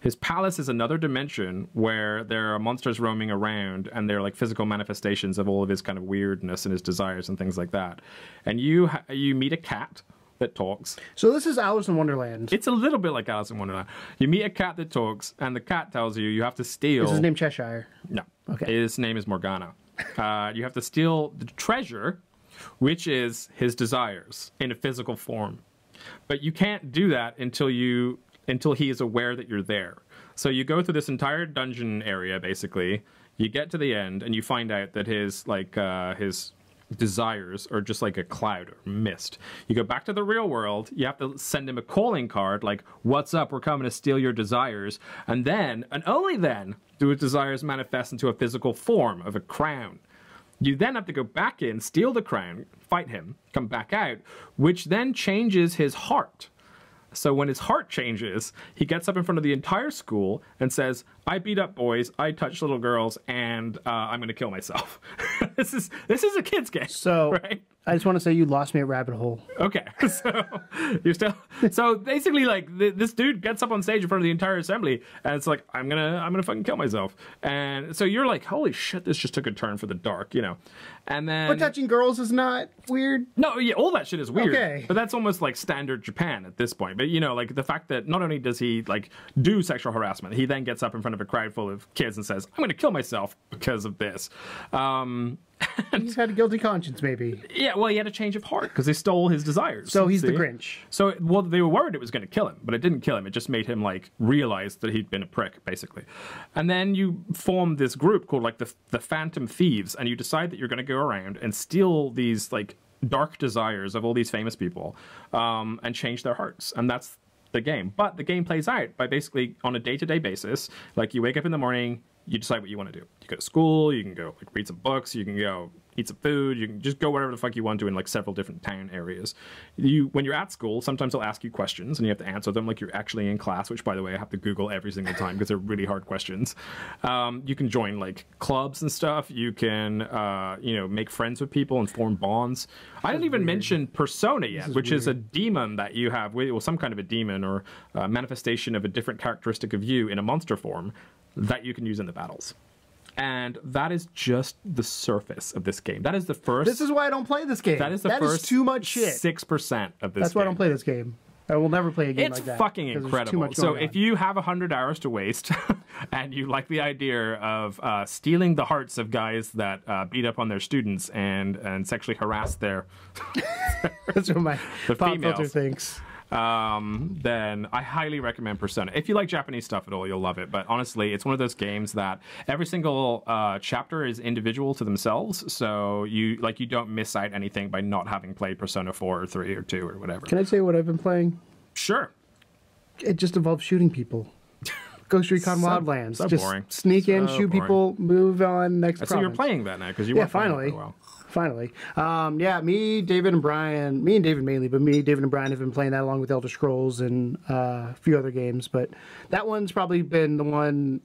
His palace is another dimension where there are monsters roaming around, and they're like physical manifestations of all of his kind of weirdness and his desires and things like that. And you meet a cat that talks. So this is Alice in Wonderland. It's a little bit like Alice in Wonderland. You meet a cat that talks, and the cat tells you have to steal... Is his name Cheshire? No. Okay. His name is Morgana. You have to steal the treasure, which is his desires in a physical form. But you can't do that until he is aware that you're there. So you go through this entire dungeon area, basically. You get to the end, and you find out that his desires are just like a cloud or mist. You go back to the real world, you have to send him a calling card like, what's up, we're coming to steal your desires. And then, and only then, do his desires manifest into a physical form of a crown. You then have to go back in, steal the crown, fight him, come back out, which then changes his heart. So when his heart changes, he gets up in front of the entire school and says, I beat up boys, I touch little girls, and I'm going to kill myself. This is a kid's game. So right? I just want to say you lost me at rabbit hole. Okay, so you're still so basically like this dude gets up on stage in front of the entire assembly and it's like I'm gonna fucking kill myself, and so you're like, holy shit, this just took a turn for the dark, you know. And then but touching girls is not weird. No, yeah, all that shit is weird. Okay, but that's almost like standard Japan at this point. But you know, like the fact that not only does he like do sexual harassment, he then gets up in front of a crowd full of kids and says, I'm gonna kill myself because of this. He's had a guilty conscience, maybe. Yeah, well, he had a change of heart because they stole his desires. So he's the Grinch. So, well, they were worried it was going to kill him, but it didn't kill him. It just made him, like, realize that he'd been a prick, basically. And then you form this group called, like, the Phantom Thieves, and you decide that you're going to go around and steal these, like, dark desires of all these famous people and change their hearts. And that's the game. But the game plays out by basically, on a day-to-day basis, like, you wake up in the morning, you decide what you want to do. You go to school, you can go like read some books, you can go eat some food, you can just go wherever the fuck you want to in like several different town areas. When you're at school, sometimes they'll ask you questions and you have to answer them like you're actually in class, which by the way I have to Google every single time because they're really hard questions. You can join like clubs and stuff. You can you know, make friends with people and form bonds. I didn't even mention Persona yet, which is a demon that you have, well, some kind of a demon or a manifestation of a different characteristic of you in a monster form that you can use in the battles. And that is just the surface of this game. That is the first... This is why I don't play this game. That is the that first is too much shit. 6% of this That's why I don't play this game. I will never play a game like that. It's fucking incredible. So if you have 100 hours to waste and you like the idea of stealing the hearts of guys that beat up on their students and sexually harass their... That's what my pop females, filter thinks. Then I highly recommend Persona. If you like Japanese stuff at all, you'll love it. But honestly, it's one of those games that every single chapter is individual to themselves. So you don't miss out anything by not having played Persona 4 or 3 or 2 or whatever. Can I say what I've been playing? Sure. It just involves shooting people. Ghost Recon Wildlands. So just boring. Sneak in, shoot boring. people, move on, next province. So you're playing that now because you weren't playing it for a while. Finally. Yeah, me, David, and Brian, me and David mainly, but me, David, and Brian have been playing that along with Elder Scrolls and a few other games. But that one's probably been the one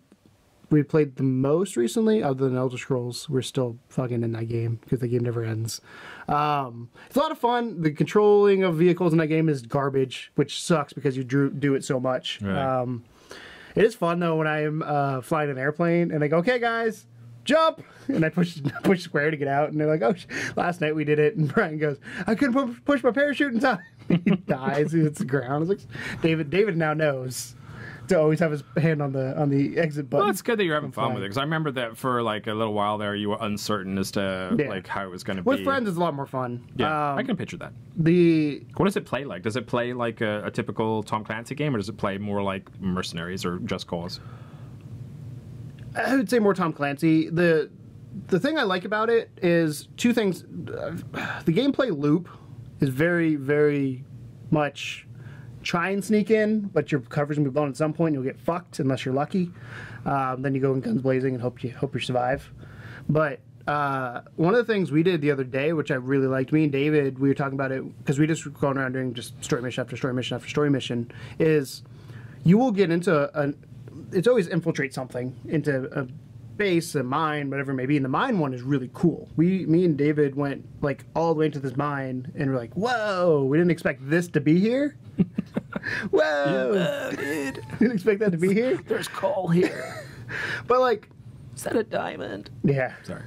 we played the most recently, other than Elder Scrolls. We're still fucking in that game because the game never ends. It's a lot of fun. The controlling of vehicles in that game is garbage, which sucks because you do it so much. Right. It is fun, though, when I'm flying an airplane and I go, okay, guys, jump! And I push square to get out, and they're like, oh, last night we did it. And Brian goes, I couldn't push my parachute in time. He dies, he hits the ground. I was like, David now knows to always have his hand on the exit button. Well, it's good that you're having fun with it, because I remember that for like a little while there, you were uncertain as to like how it was going to be. With friends, it's a lot more fun. Yeah, I can picture that. What does it play like? Does it play like a typical Tom Clancy game, or does it play more like Mercenaries or Just Cause? I would say more Tom Clancy. The thing I like about it is two things. The gameplay loop is very, very much try and sneak in, but your cover's gonna be blown at some point and you'll get fucked unless you're lucky. Then you go in guns blazing and hope you survive. But one of the things we did the other day, which I really liked, me and David, we were talking about it because we just were going around doing just story mission after story mission after story mission, is you will get into it's always infiltrate something into a base, a mine, whatever it may be. And the mine one is really cool. Me and David went like all the way into this mine and we're like, whoa, we didn't expect this to be here. Whoa, dude. Didn't expect that to be here. There's coal here. But like, is that a diamond? Yeah. Sorry.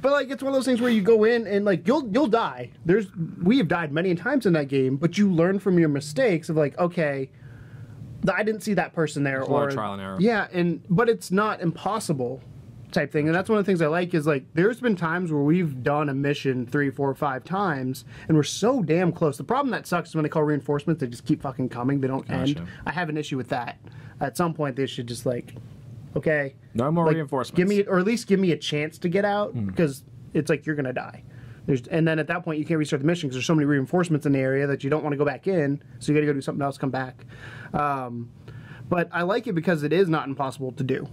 But like, it's one of those things where you go in and like you'll die. We have died many times in that game, but you learn from your mistakes of like, okay, I didn't see that person there. There's a lot of trial and error. Yeah, but it's not impossible type thing. And that's one of the things I like is like there's been times where we've done a mission 3, 4, 5 times and we're so damn close. The problem that sucks is when they call reinforcements, they just keep fucking coming. They don't end. I have an issue with that. At some point they should just like, okay, no more like, reinforcements. Give me, or at least give me a chance to get out because it's like you're gonna die. And then at that point, you can't restart the mission because there's so many reinforcements in the area that you don't want to go back in. So you got to go do something else, come back. But I like it because it is not impossible to do.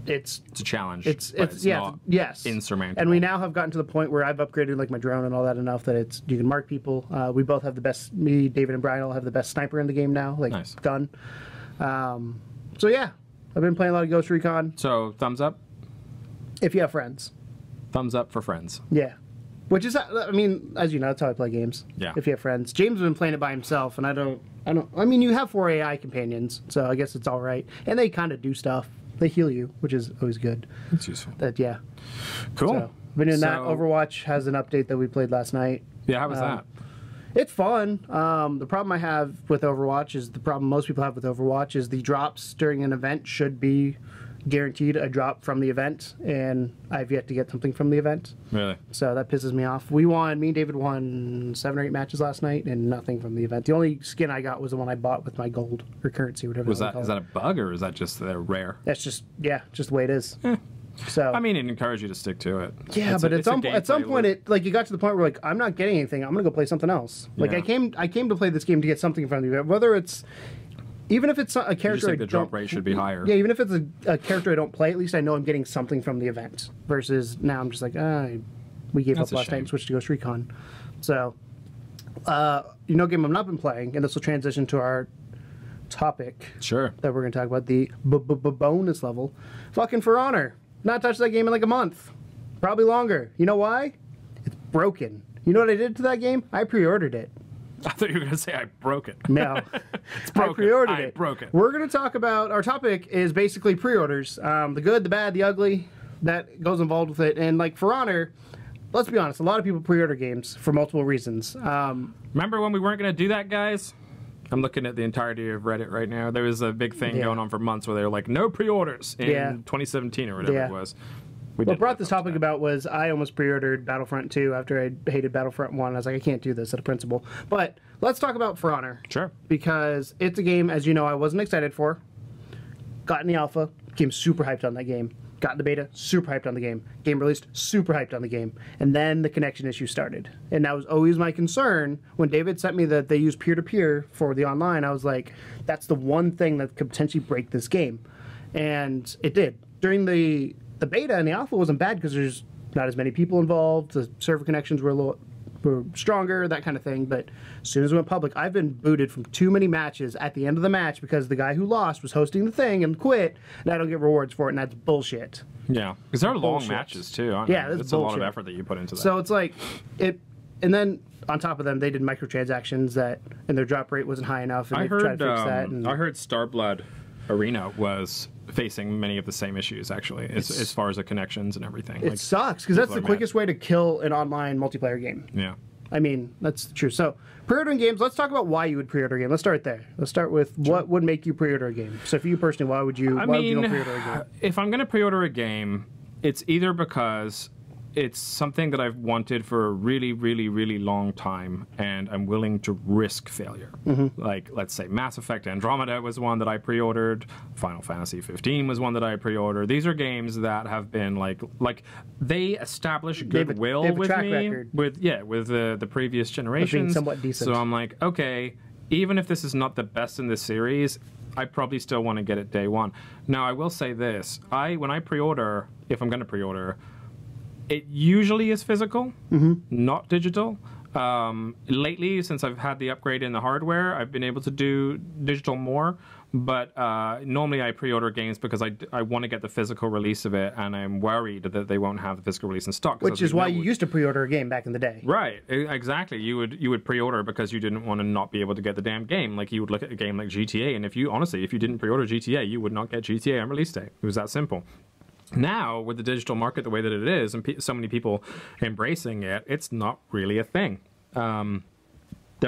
It's a challenge. It's not insurmountable. And we now have gotten to the point where I've upgraded like my drone and all that enough that you can mark people. We both have the best. Me, David, and Brian all have the best sniper in the game now. Like nice. Done. So yeah, I've been playing a lot of Ghost Recon. So thumbs up. If you have friends. Thumbs up for friends. Yeah. Which is, I mean, as you know, that's how I play games. Yeah. If you have friends. James has been playing it by himself, and I mean, you have 4 AI companions, so I guess it's all right. And they kind of do stuff. They heal you, which is always good. That's useful. Yeah. Cool. So, been doing that. Overwatch has an update that we played last night. Yeah, how was that? It's fun. The problem I have with Overwatch is the problem most people have with Overwatch is the drops during an event should be guaranteed a drop from the event, and I've yet to get something from the event. Really? So that pisses me off. Me and David won 7 or 8 matches last night, and nothing from the event. The only skin I got was the one I bought with my gold or currency, or whatever. Is that a bug, or is that just they're rare? That's just the way it is. So I mean, it encouraged you to stick to it. Yeah, but at some point, you got to the point where like I'm not getting anything. I'm gonna go play something else. Like I came to play this game to get something from the event, whether it's. Even if it's a character, the drop rate should be higher. Yeah, even if it's a character I don't play, at least I know I'm getting something from the event. Versus now I'm just like, we gave up last night and switched to Ghost Recon. So, game I've not been playing, and this will transition to our topic. Sure. That we're going to talk about, the bonus level. Fucking For Honor. Not touched that game in like a month. Probably longer. You know why? It's broken. You know what I did to that game? I pre-ordered it. I thought you were going to say I broke it. No. It's broken. I pre-ordered it. I broke it. We're going to talk about, our topic is basically pre-orders. The good, the bad, the ugly that goes involved with it. And like For Honor, let's be honest, a lot of people pre-order games for multiple reasons. Remember when we weren't going to do that, guys? I'm looking at the entirety of Reddit right now. There was a big thing going on for months where they were like, no pre-orders in 2017 or whatever it was. What brought this topic about was I almost pre-ordered Battlefront 2 after I hated Battlefront 1. I was like, I can't do this out of principle. But let's talk about For Honor. Sure. Because it's a game, as you know, I wasn't excited for. Got in the alpha, became super hyped on that game. Got in the beta, super hyped on the game. Game released, super hyped on the game. And then the connection issue started. And that was always my concern. When David sent me that they use peer-to-peer for the online, I was like, that's the one thing that could potentially break this game. And it did. During the beta and the alpha wasn't bad because there's not as many people involved. The server connections were were stronger, that kind of thing. But as soon as it went public, I've been booted from too many matches at the end of the match because the guy who lost was hosting the thing and quit, and I don't get rewards for it, and that's bullshit. Yeah, because they're long matches too. It's a lot of effort that you put into that. So it's like it, and then on top of them, they did microtransactions and their drop rate wasn't high enough. And I heard tried to fix that. And I heard Starblood Arena was facing many of the same issues, actually, as far as the connections and everything. It sucks, because that's the quickest way to kill an online multiplayer game. Yeah. I mean, that's true. So, pre-ordering games, let's talk about why you would pre-order a game. Let's start there. Let's start with what would make you pre-order a game. So, for you personally, why would you pre-order a game? If I'm going to pre-order a game, it's either because it's something that I've wanted for a really, really, really long time, and I'm willing to risk failure. Mm-hmm. Like, let's say Mass Effect Andromeda was one that I pre-ordered. Final Fantasy 15 was one that I pre-ordered. These are games that have been like they establish goodwill with me, with the previous generations. Somewhat decent. So I'm like, okay, even if this is not the best in this series, I probably still want to get it day one. Now, I will say this: when I pre-order, if I'm going to pre-order, it usually is physical, not digital. Lately, since I've had the upgrade in the hardware, I've been able to do digital more. But normally I pre-order games because I want to get the physical release of it, and I'm worried that they won't have the physical release in stock. Which is why you used to pre-order a game back in the day. Right, exactly. You would pre-order because you didn't want to not be able to get the damn game. Like, you would look at a game like GTA, and if you didn't pre-order GTA, you would not get GTA on release day. It was that simple. Now, with the digital market the way that it is, and so many people embracing it, it's not really a thing. There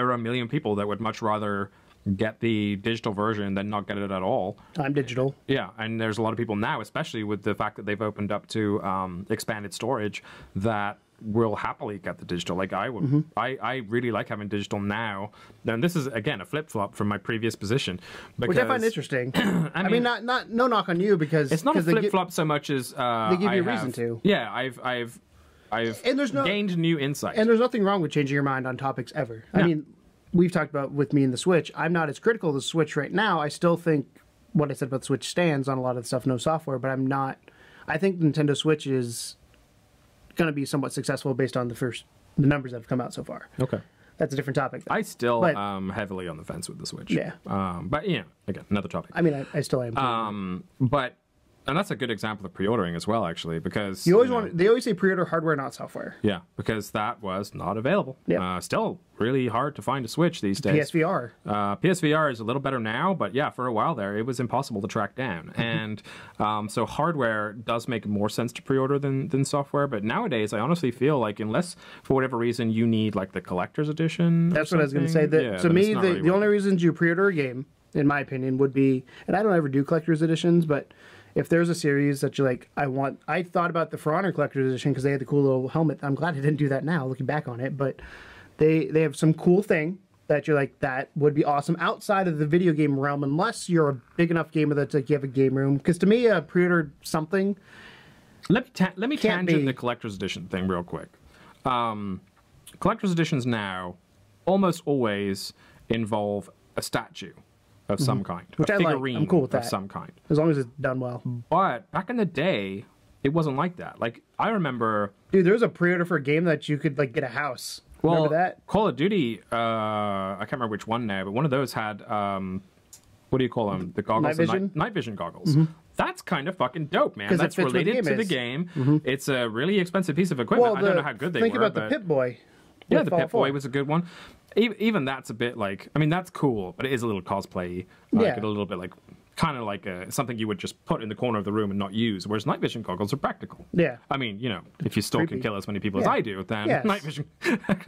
are a million people that would much rather get the digital version than not get it at all. I'm digital. Yeah, and there's a lot of people now, especially with the fact that they've opened up to expanded storage, that will happily get the digital. Like I would, I really like having digital now. And this is again a flip flop from my previous position, which I find interesting. I mean, not no knock on you because it's not a flip flop so much as they give you a reason to. Yeah, I've gained new insight. And there's nothing wrong with changing your mind on topics ever. I mean, we've talked about with me and the Switch. I'm not as critical of the Switch right now. I still think what I said about the Switch stands on a lot of the stuff, no software, but I'm not. I think Nintendo Switch is going to be somewhat successful based on the numbers that have come out so far. Okay. That's a different topic, though. I still am heavily on the fence with the Switch. Yeah. But, again, another topic. I mean, I still am. And that's a good example of pre-ordering as well, actually, because... they always say pre-order hardware, not software. Yeah, because that was not available. Yeah. Still really hard to find a Switch these days. PSVR. PSVR is a little better now, but yeah, for a while there, it was impossible to track down. And so hardware does make more sense to pre-order than software, but nowadays, I honestly feel like unless, for whatever reason, you need like the collector's edition That's what I was going to say. To me, the only reasons you pre-order a game, in my opinion, would be... And I don't ever do collector's editions, but... If there's a series that you're like, I thought about the For Honor Collector's Edition because they had the cool little helmet. I'm glad I didn't do that now, looking back on it. But they have some cool thing that you're like, that would be awesome outside of the video game realm, unless you're a big enough gamer that's like you have a game room. Because to me, a pre-order something. Let me tangent the Collector's Edition thing real quick. Collector's Editions now almost always involve a statue of some kind. Which I like. I'm cool with that. Of some kind. As long as it's done well. But back in the day, it wasn't like that. Like, I remember... Dude, there was a pre-order for a game that you could, like, get a house. Remember that? Call of Duty, I can't remember which one now, but one of those had, what do you call them? The goggles? Night vision goggles. That's kind of fucking dope, man. That's related to the game. It's a really expensive piece of equipment. I don't know how good they were. Think about the Pip-Boy. Yeah, the Pip-Boy was a good one. Even that's a bit like, I mean, that's cool, but it is a little cosplay. Like, a little bit like, kind of like something you would just put in the corner of the room and not use, whereas night vision goggles are practical. Yeah. I mean, if you stalk and kill as many people as I do, then night vision...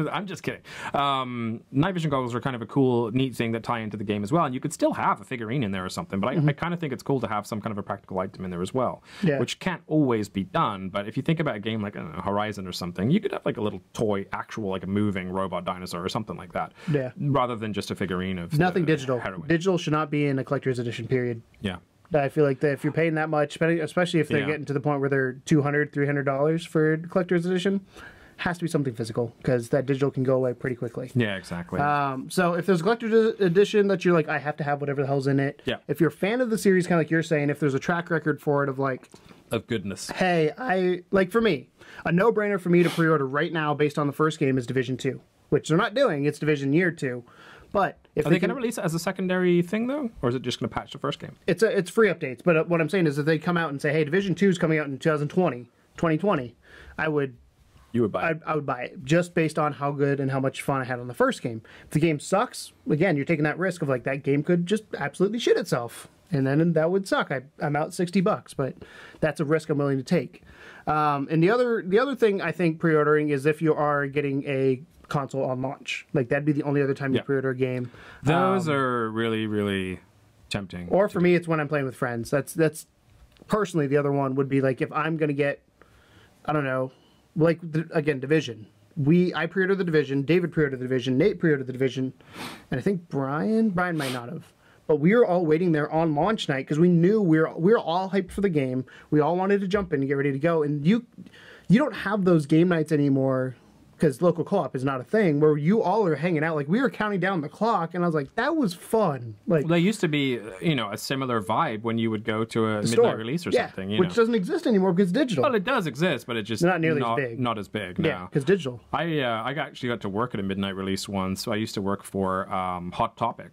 I'm just kidding. Night vision goggles are kind of a cool, neat thing that tie into the game as well, and you could still have a figurine in there or something, but I kind of think it's cool to have some kind of a practical item in there as well, which can't always be done, but if you think about a game like, I don't know, Horizon or something, you could have like a little toy, actual, like a moving robot dinosaur or something like that, rather than just a figurine of nothing digital. Heroine. Digital should not be in a collector's edition, period. Yeah. I feel like that if you're paying that much, especially if they're getting to the point where they're $200, $300 for collector's edition, has to be something physical because that digital can go away pretty quickly. Yeah, exactly. So if there's a collector's edition that you're like, I have to have whatever the hell's in it. Yeah. If you're a fan of the series, kind of like you're saying, if there's a track record for it of like... Of goodness. Hey, for me, a no-brainer for me to pre-order right now based on the first game is Division 2, which they're not doing. It's Division Year 2. But if are they going to release it as a secondary thing though, or is it just going to patch the first game? It's free updates. But what I'm saying is, if they come out and say, "Hey, Division 2 is coming out in 2020," I would. You would buy it. I would buy it just based on how good and how much fun I had on the first game. If the game sucks, again, you're taking that risk of like that game could just absolutely shit itself, and then that would suck. I'm out $60, but that's a risk I'm willing to take. And the other thing I think pre-ordering is if you are getting a console on launch, like that'd be the only other time you pre-order a game. Those are really, really tempting. Or for me, it's when I'm playing with friends. That's personally the other one would be like if I'm gonna get, I don't know, like again Division. I pre-ordered the Division. David pre-ordered the Division. Nate pre-ordered the Division, and I think Brian might not have. But we were all waiting there on launch night because we knew we were all hyped for the game. We all wanted to jump in and get ready to go. And you don't have those game nights anymore. Because local co-op is not a thing where you all are hanging out. Like we were counting down the clock, and I was like, "That was fun." Like there used to be, a similar vibe when you would go to a midnight release or something, which doesn't exist anymore because it's digital. Well, it does exist, but it's just not nearly as big. Not as big. Yeah, because digital. I actually got to work at a midnight release once. So I used to work for Hot Topic.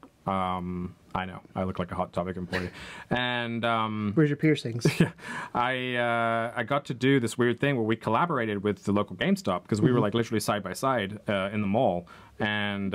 I know I look like a Hot Topic employee, and where's your piercings? I got to do this weird thing where we collaborated with the local GameStop because we were like literally side by side in the mall, and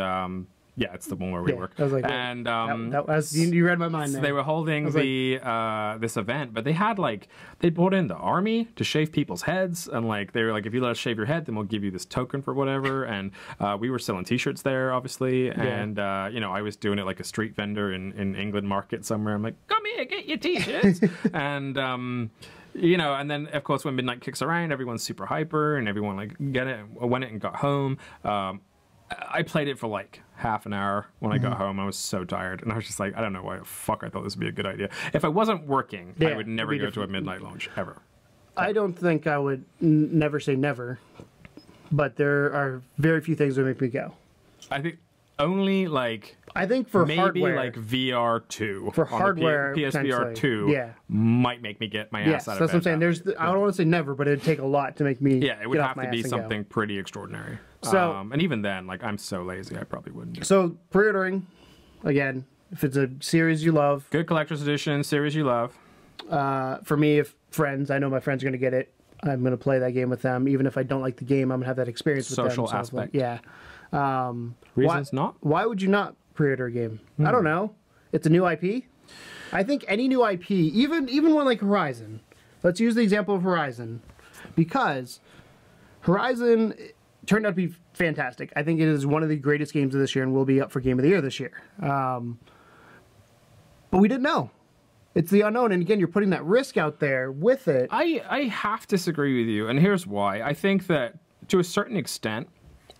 it's the one where we work. I was like, and that was, you read my mind. So they were holding this event, but they brought in the army to shave people's heads, and like they were like, if you let us shave your head, then we'll give you this token for whatever. And we were selling T-shirts there, obviously, and I was doing it like a street vendor in England market somewhere. I'm like, come here, get your T-shirts, and and then of course when midnight kicks around, everyone's super hyper, and everyone like went it and got home. I played it for like half an hour when I got home. I was so tired, and I was just like, I don't know why the fuck I thought this would be a good idea. If I wasn't working, I would never go to a midnight launch ever. I don't think I would never say never, but there are very few things that make me go. I think only like I think for maybe hardware, like VR2 for hardware, PSVR 2 yeah, might make me get my ass out of bed. That's what I'm saying. I don't want to say never, but it'd take a lot to make me. Yeah, it would have to be something pretty extraordinary. So, and even then, like I'm so lazy, I probably wouldn't do it. So pre-ordering, again, if it's a series you love, good collector's edition series you love. For me, if friends, I know my friends are going to get it. I'm going to play that game with them, even if I don't like the game. I'm going to have that experience with them. Social aspect, yeah. Reasons not? Why would you not pre-order a game? I don't know. It's a new IP. I think any new IP, even one like Horizon. Let's use the example of Horizon, because Horizon turned out to be fantastic. I think it is one of the greatest games of this year and will be up for Game of the Year this year. But we didn't know. It's the unknown, and again, you're putting that risk out there with it. I have to disagree with you, and here's why. I think that to a certain extent,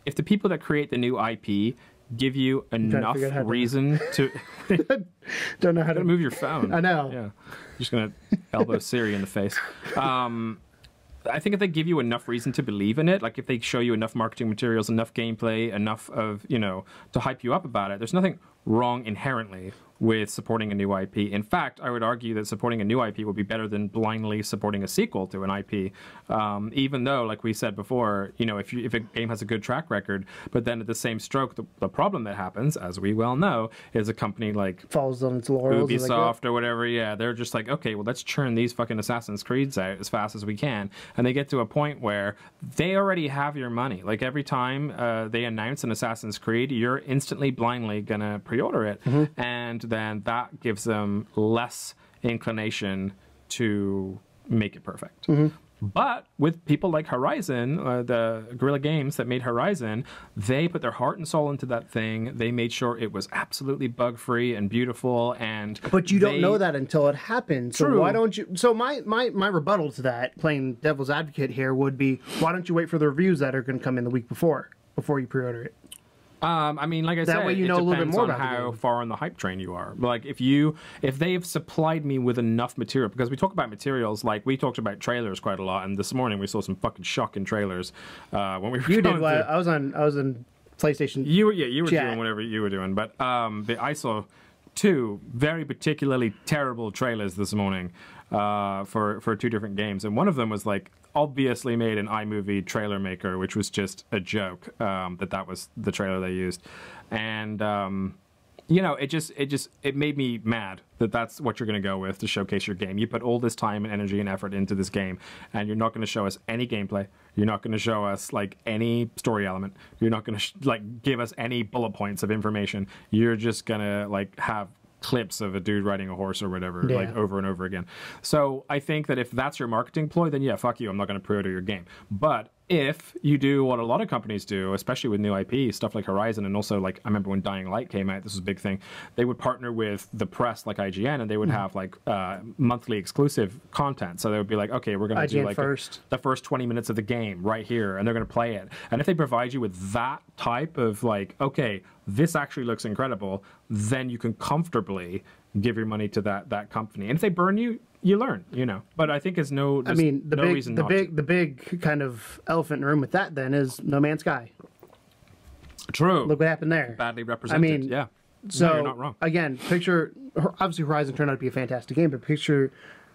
if the people that create the new IP give you enough reason to don't know how to move your phone. I know. Yeah, you're just gonna elbow Siri in the face. I think if they give you enough reason to believe in it, like if they show you enough marketing materials, enough gameplay, enough of to hype you up about it, there's nothing wrong inherently with supporting a new IP. In fact, I would argue that supporting a new IP would be better than blindly supporting a sequel to an IP. Even though, like we said before, if a game has a good track record, but then at the same stroke, the problem that happens, as we well know, is a company like falls on its laurels, Ubisoft or whatever. Yeah, they're just like, okay, well, let's churn these fucking Assassin's Creeds out as fast as we can, and they get to a point where they already have your money. Like every time they announce an Assassin's Creed, you're instantly blindly gonna pre-order it, and then that gives them less inclination to make it perfect. But with people like Horizon, the Guerrilla Games that made Horizon, they put their heart and soul into that thing. They made sure it was absolutely bug-free and beautiful. But you don't know that until it happens. True. So why don't you? So my rebuttal to that, playing devil's advocate here, would be, why don't you wait for the reviews that are going to come in the week before you pre-order it? I mean, like I said, that way you know a little bit more about how far on the hype train you are. Like if they have supplied me with enough material, because we talk about materials, like we talked about trailers quite a lot, and this morning we saw some fucking shocking trailers when we were. You did. Well, I was on PlayStation. You were doing whatever you were doing, but I saw two very particularly terrible trailers this morning for two different games, and one of them was like obviously made in iMovie Trailer Maker, which was just a joke. That was the trailer they used, and it made me mad that that's what you're going to go with to showcase your game. You put all this time and energy and effort into this game, and you're not going to show us any gameplay. You're not going to show us like any story element. You're not going to give us any bullet points of information. You're just going to have clips of a dude riding a horse or whatever, over and over again. So I think that if that's your marketing ploy, then yeah, fuck you, I'm not going to pre-order your game. But if you do what a lot of companies do, especially with new IP, stuff like Horizon, and also like I remember when Dying Light came out, this was a big thing, they would partner with the press like IGN, and they would have monthly exclusive content. So they would be like, okay, we're going to do the first 20 minutes of the game right here, and they're going to play it. And if they provide you with that type of okay, this actually looks incredible, then you can comfortably give your money to that company. And if they burn you, you learn, But I think the big kind of elephant in the room with that then is No Man's Sky. True. Look what happened there. Badly represented. Yeah. So you're not wrong. Again, picture, obviously Horizon turned out to be a fantastic game, but picture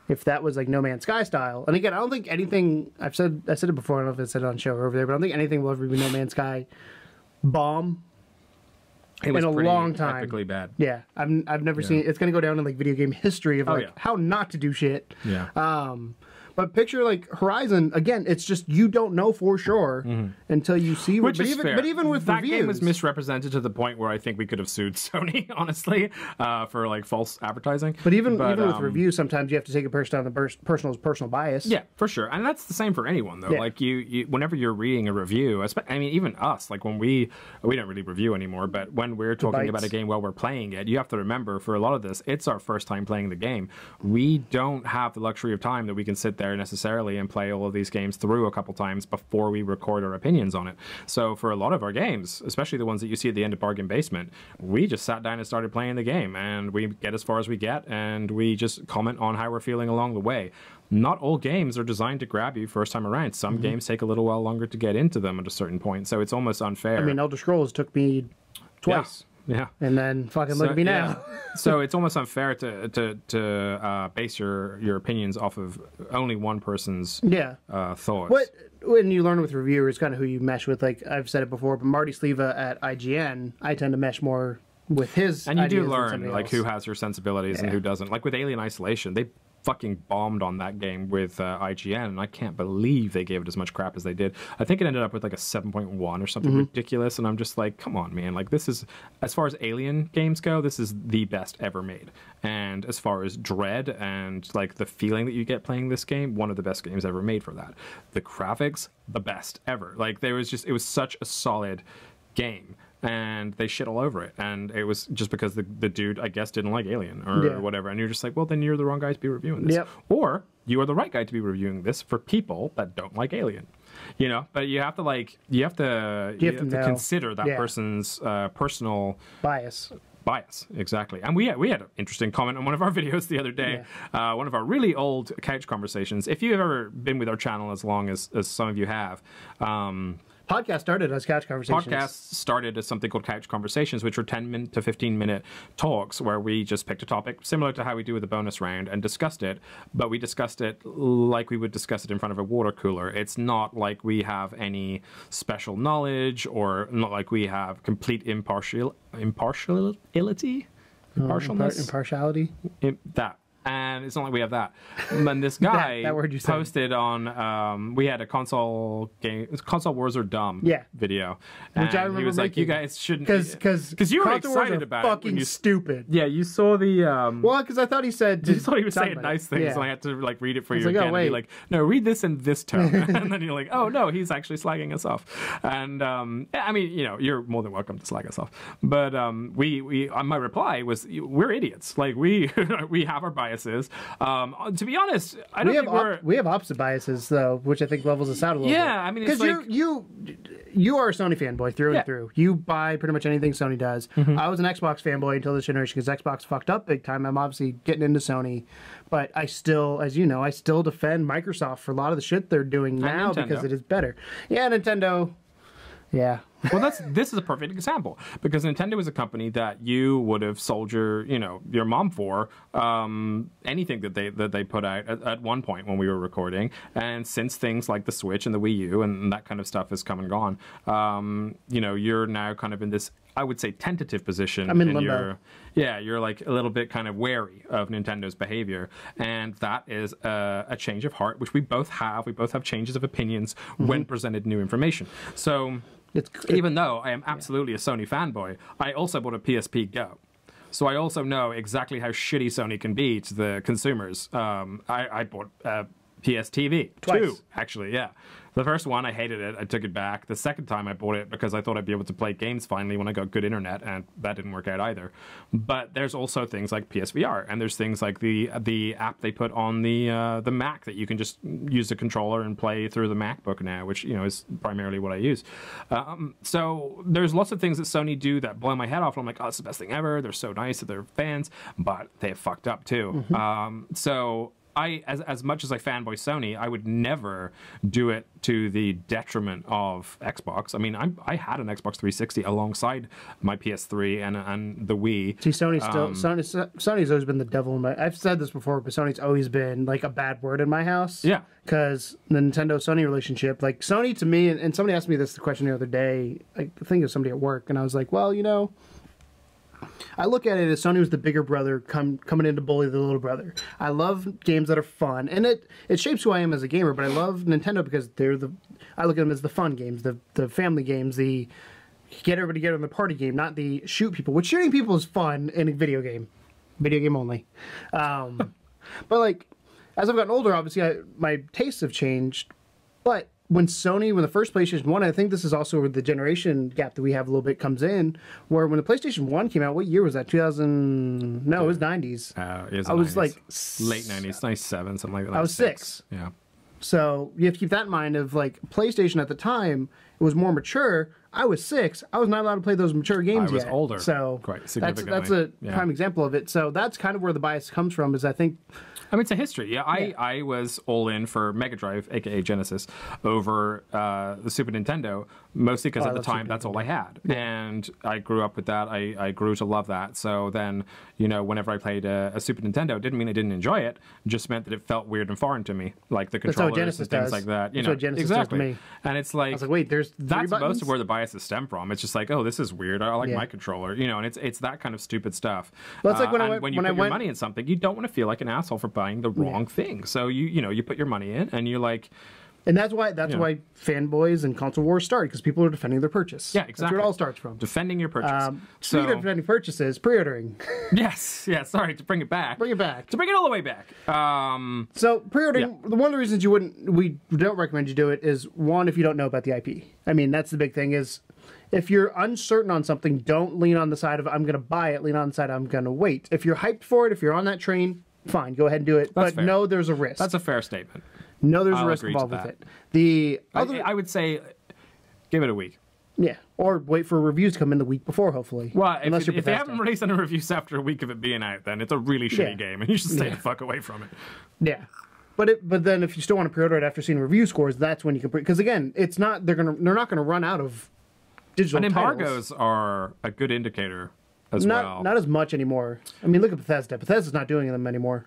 if that was like No Man's Sky style. And again, I don't think anything, I said it before, I don't know if I said it on show or over there, but I don't think anything will ever be No Man's Sky bomb. It was in a long time. Epically bad. Yeah, I've never seen it. It's going to go down in video game history of how not to do shit. Yeah. But picture Horizon again. It's just you don't know for sure until you see. Which is fair. But even with that reviews, game was misrepresented to the point where I think we could have sued Sony, honestly, for false advertising. But even with reviews, sometimes you have to take a person on the personal bias. Yeah, for sure, and that's the same for anyone though. Yeah. You whenever you're reading a review, I mean, even us, when we don't really review anymore, but when we're talking about a game while we're playing it, you have to remember for a lot of this, it's our first time playing the game. We don't have the luxury of time that we can sit there there necessarily and play all of these games through a couple times before we record our opinions on it. So for a lot of our games, especially the ones that you see at the end of Bargain Basement, we just sat down and started playing the game, and we get as far as we get, and we just comment on how we're feeling along the way. Not all games are designed to grab you first time around. Some games take a little while longer to get into them at a certain point, so it's almost unfair. I mean, Elder Scrolls took me twice. Yeah. And then fucking look at me now. So it's almost unfair to base your opinions off of only one person's thoughts. What when you learn with reviewers, kind of who you mesh with, like I've said it before, but Marty Sleva at IGN, I tend to mesh more with his and you ideas do learn like else. Who has your sensibilities and who doesn't. Like with Alien Isolation, they fucking bombed on that game with IGN, and I can't believe they gave it as much crap as they did. I think it ended up with like a 7.1 or something ridiculous, and I'm just like, come on, man. Like, this is, as far as Alien games go, this is the best ever made. And as far as dread and like the feeling that you get playing this game, one of the best games ever made for that. The graphics, the best ever. Like, it was such a solid game. And they shit all over it, and it was just because the dude, I guess, didn't like Alien or whatever, and you're just like, well, then you're the wrong guy to be reviewing this, or you are the right guy to be reviewing this for people that don't like Alien, you know. But you have to consider that person's personal bias. Exactly. And we had an interesting comment on one of our videos the other day, one of our really old couch conversations. If you've ever been with our channel as long as some of you have, Podcast started as Couch Conversations. Podcast started as something called Couch Conversations, which were 10 to 15-minute talks where we just picked a topic similar to how we do with the bonus round and discussed it, but we discussed it like we would discuss it in front of a water cooler. It's not like we have any special knowledge or not like we have complete impartiality? Impartiality? And it's not like we have that. And this guy that word you posted on, we had a console game, Console Wars Are Dumb video. Which I remember he was like, you guys shouldn't... Because you were excited about it. Fucking stupid. Yeah, you saw the... well, because I thought he said... You thought he was saying nice things, and I had to like read it for you again. And be like, no, read this in this tone. And then you're like, oh, no, he's actually slagging us off. And, I mean, you know, you're more than welcome to slag us off. But my reply was, we're idiots. Like, we have our biases. To be honest, I don't think we have opposite biases though, which I think levels us out a little bit. Yeah, I mean, because like, you are a Sony fanboy through and through. You buy pretty much anything Sony does. I was an Xbox fanboy until this generation because Xbox fucked up big time. I'm obviously getting into Sony, but I still, as you know, I still defend Microsoft for a lot of the shit they're doing now because it is better. Yeah, Nintendo. Yeah. Well, this is a perfect example because Nintendo is a company that you would have sold your mom for anything that they put out at one point when we were recording, and since things like the Switch and the Wii U and that kind of stuff has come and gone, you're now kind of in this, I would say, tentative position. I'm in limbo. You're like a little bit kind of wary of Nintendo's behavior, and that is a change of heart, which we both have. We both have changes of opinions when presented new information. So even though I am absolutely a Sony fanboy, I also bought a PSP Go. So I also know exactly how shitty Sony can be to the consumers. I bought PS TV. Twice. 2, actually, yeah. The first one, I hated it. I took it back. The second time, I bought it because I thought I'd be able to play games finally when I got good internet, and that didn't work out either. But there's also things like PSVR, and there's things like the app they put on the Mac that you can just use the controller and play through the MacBook now, which is primarily what I use. So there's lots of things that Sony do that blow my head off. I'm like, oh, it's the best thing ever. They're so nice to their fans, but they have fucked up too. So as much as I fanboy Sony, I would never do it to the detriment of Xbox. I mean, I had an Xbox 360 alongside my PS3 and the Wii. See, Sony's always been the devil in my... I've said this before, but Sony's always been like a bad word in my house. Yeah. Because the Nintendo-Sony relationship, like Sony to me, and somebody asked me this question the other day, I think it was somebody at work, and I was like, well, I look at it as Sony was the bigger brother coming in to bully the little brother. I love games that are fun, and it shapes who I am as a gamer, but I love Nintendo because I look at them as the fun games, the family games, the get everybody together in the party game, not the shoot people, which shooting people is fun in a video game only. But like, as I've gotten older, obviously my tastes have changed, but when the first PlayStation 1, I think this is also where the generation gap that we have a little bit comes in, where when the PlayStation 1 came out, what year was that? 2000? No, it was 90s. I was 90s. Like late 90s, 97, something like that. I was 6. Yeah. So you have to keep that in mind of like PlayStation at the time, it was more mature. I was 6. I was not allowed to play those mature games yet. I was older. So quite significantly. That's a prime example of it. So that's kind of where the bias comes from, is I think... I mean, it's a history. Yeah, I was all in for Mega Drive, aka Genesis, over the Super Nintendo, mostly because at the time that's all I had, and I grew up with that. I grew to love that. So then, whenever I played a Super Nintendo, it didn't mean I didn't enjoy it. It just meant that it felt weird and foreign to me, like the controllers and things like that. That's what Genesis does to me. And it's like, I was like, wait, there's that's buttons? most of where the biases stem from. It's just like, oh, this is weird. I like my controller, and it's that kind of stupid stuff. Well, it's like when you put your money in something, you don't want to feel like an asshole for buying the wrong thing. So you put your money in, and you're like, and that's why fanboys and console wars start, because people are defending their purchase. Yeah, exactly. That's where it all starts from. Defending your purchase. Speaking of defending purchases, pre-ordering. Yes. Sorry to bring it back. To bring it all the way back. So pre-ordering. One of the reasons we don't recommend you do it is, one, if you don't know about the IP. I mean, that's the big thing is, if you're uncertain on something, don't lean on the side of I'm going to buy it. Lean on the side of I'm going to wait. If you're hyped for it, if you're on that train, fine, go ahead and do it. But know there's a risk. That's a fair statement. No, there's a risk involved with it. I would say give it a week. Yeah, or wait for reviews to come in the week before, hopefully. Well, if they haven't released any reviews after a week of it being out, then it's a really shitty game, and you should stay the fuck away from it. Yeah. But then if you still want to pre-order it after seeing review scores, that's when you can because again, it's not they're not gonna run out of digital and embargoes titles. Are a good indicator as well. Not as much anymore. I mean, look at Bethesda. Bethesda's not doing them anymore.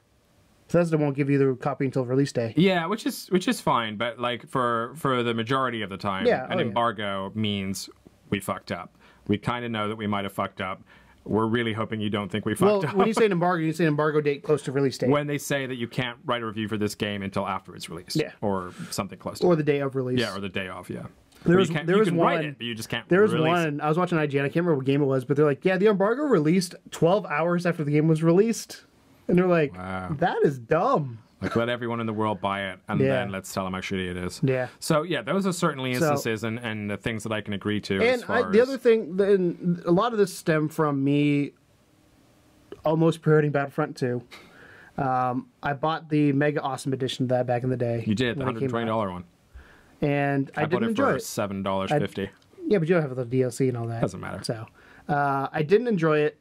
Bethesda won't give you the copy until release day. Yeah, which is fine, but like for the majority of the time, an embargo means we fucked up. We kind of know that we might have fucked up. We're really hoping you don't think we fucked up. When you say an embargo date close to release date. When they say that you can't write a review for this game until after it's released. Yeah. Or something close to Or the day of release. Yeah, or the day of, yeah. There was one. Write it, but you just can't. There was one. I was watching IGN. I can't remember what game it was, but they're like, "Yeah, the embargo released 12 hours after the game was released," and they're like, "Wow, that is dumb." Like, let everyone in the world buy it, and then let's tell them how shitty it is. Yeah. So yeah, those are certainly instances and the things that I can agree to. And the other thing, a lot of this stemmed from me almost pre-ordering Battlefront 2. I bought the Mega Awesome Edition of that back in the day. You did the $120 one. And I didn't enjoy it. $7.50. Yeah, but you don't have the DLC and all that. Doesn't matter. So, I didn't enjoy it.